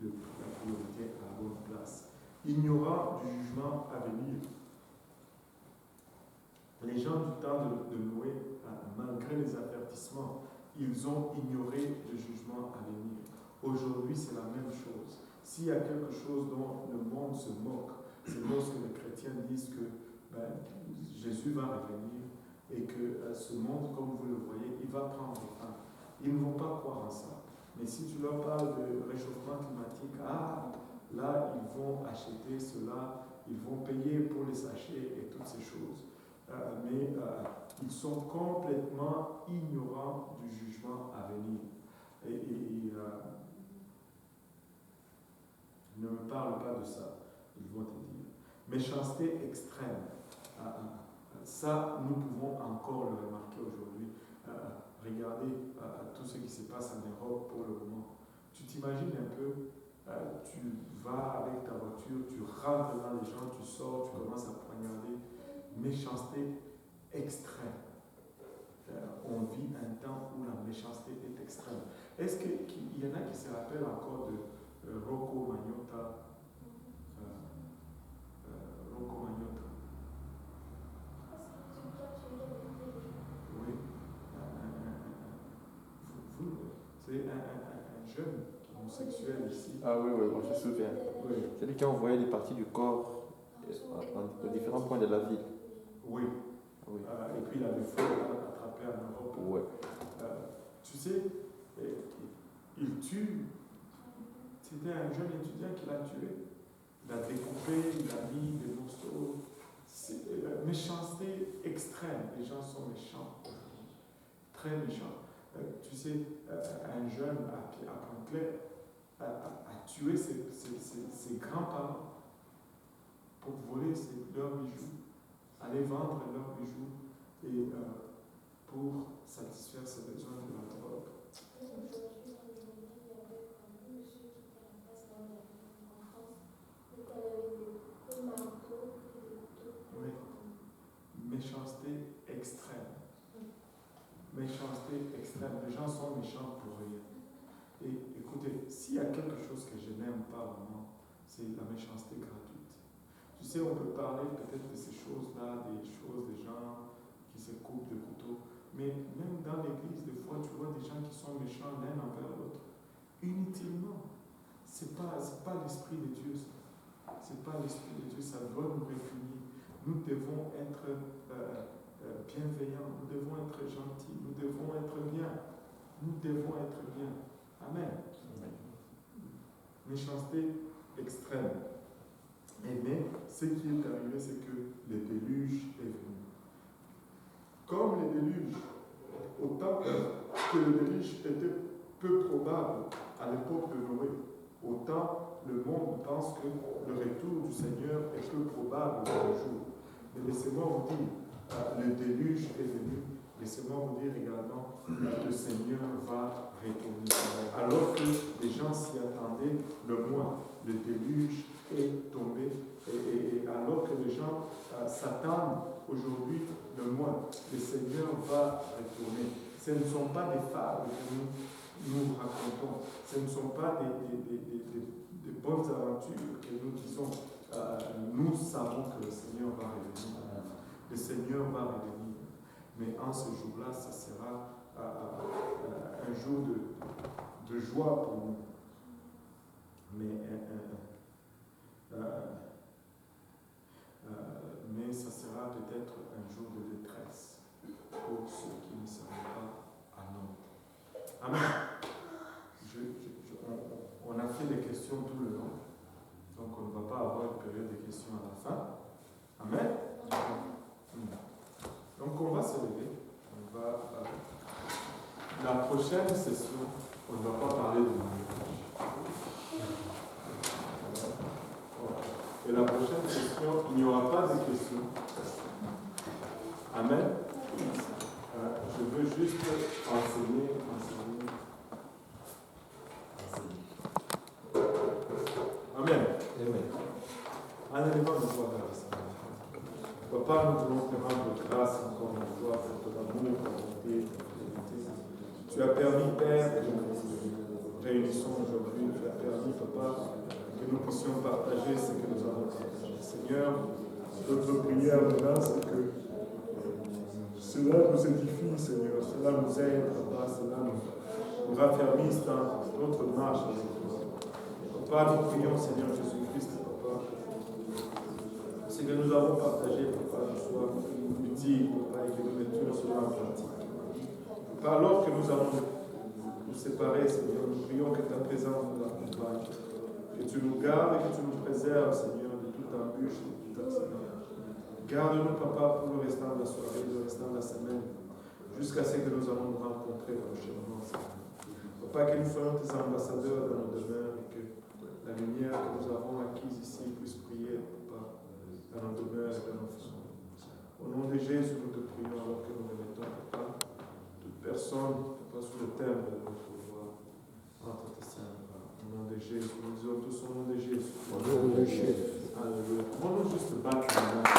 la priorité à la bonne place. Il y aura du jugement à venir. Les gens du temps de Noé, malgré les avertissements, ils ont ignoré le jugement à venir. Aujourd'hui, c'est la même chose. S'il y a quelque chose dont le monde se moque, c'est lorsque les chrétiens disent que Jésus va revenir et que ce monde, comme vous le voyez, il va prendre fin. Ils ne vont pas croire en ça. Mais si tu leur parles de réchauffement climatique, là, ils vont acheter cela, ils vont payer pour les sachets et toutes ces choses. Mais ils sont complètement ignorants du jugement à venir. Ne me parle pas de ça, ils vont te dire. Méchanceté extrême. Ça, nous pouvons encore le remarquer aujourd'hui. Regardez tout ce qui se passe en Europe pour le moment. Tu t'imagines un peu, tu vas avec ta voiture, tu rentres dans les gens, tu sors, tu commences à poignarder. Méchanceté extrême. On vit un temps où la méchanceté est extrême. Est-ce qu'il y en a qui se rappellent encore de Rocco Magnotta? Rocco Magnotta. Oui. C'est un jeune homosexuel ici. Ah oui, oui, je me souviens. Oui. C'est lui qui a envoyé des parties du corps aux différents points de la ville. Oui. Oui. Et puis il avait fait attraper en Europe. Ouais. Tu sais, il tue. C'était un jeune étudiant qui l'a tué. Il a découpé, il a mis des morceaux. C'est méchanceté extrême. Les gens sont méchants. Très méchants. Tu sais, un jeune à Pointe-Claire a tué ses grands-parents pour voler leurs bijoux, aller vendre leurs bijoux et pour satisfaire ses besoins de la drogue. Oui. Méchanceté extrême. Méchanceté extrême. Les gens sont méchants pour rien. Et écoutez, s'il y a quelque chose que je n'aime pas vraiment, c'est la méchanceté gratuite. Tu sais, on peut parler peut-être de ces choses-là, des choses des gens qui se coupent de couteaux, mais même dans l'église, des fois, tu vois des gens qui sont méchants l'un envers l'autre, inutilement. C'est pas l'esprit de Dieu, ça. C'est pas l'esprit de Dieu, ça doit nous réunir. Nous devons être bienveillants, nous devons être gentils, nous devons être bien. Nous devons être bien. Amen. Méchanceté extrême. Mais ce qui est arrivé, c'est que le déluge est venu. Comme le déluge, autant que le déluge était peu probable à l'époque de Noé, autant le monde pense que le retour du Seigneur est peu probable un jour. Mais laissez-moi vous dire, le déluge est venu. Laissez-moi vous dire également que le Seigneur va retourner. Alors que les gens s'y attendaient le moins, le déluge est tombé. Et alors que les gens s'attendent aujourd'hui le moins, le Seigneur va retourner. Ce ne sont pas des fables que nous racontons. Ce ne sont pas des bonnes aventures que nous disons. Nous savons que le Seigneur va revenir. Le Seigneur va revenir. Mais en ce jour-là, ça sera un jour de joie pour nous. Mais ça sera peut-être un jour de détresse pour ceux qui ne seront pas à nous. Amen. On a fait des questions tout le long. Donc on ne va pas avoir une période de questions à la fin. Amen. Donc on va se lever. La prochaine session, on ne va pas parler de mariage. Et la prochaine session, il n'y aura pas de questions. Amen. Je veux juste enseigner. Amen. En élevant nos voix vers le Seigneur. Papa, nous voulons te rendre grâce encore une fois pour ton amour, ta bonté, ta fidélité. Tu as permis, Père, que nous nous réunissons aujourd'hui. Tu as permis, Papa, que nous puissions partager ce que nous avons partagé. Seigneur, notre prière maintenant, c'est que cela nous édifie, Seigneur. Cela nous aide, Papa. Cela nous raffermisse dans notre marche avec toi. Papa, nous prions, Seigneur Jésus-Christ, Papa. Ce que nous avons partagé, Papa, nous soit utile, Papa, et que nous mettions cela en pratique. Papa, alors que nous allons nous séparer, Seigneur, nous prions que ta présence nous accompagne, que tu nous gardes et que tu nous préserves, Seigneur, de toute embûche, de tout accident. Garde-nous, Papa, pour le restant de la soirée, le restant de la semaine, jusqu'à ce que nous allons nous rencontrer prochainement, Seigneur. Papa, que nous soyons tes ambassadeurs dans nos demeures et que la lumière que nous avons acquise ici puisse briller, Papa, dans nos demeures et dans nos familles. Au nom de Jésus, nous te prions alors que nous le mettons, Papa. Toute personne, Papa, sous le thème de notre voix, Au nom de Jésus, nous disons tous au nom de Jésus. Au nom de Jésus. Alléluia. Pouvons-nous juste battre la main.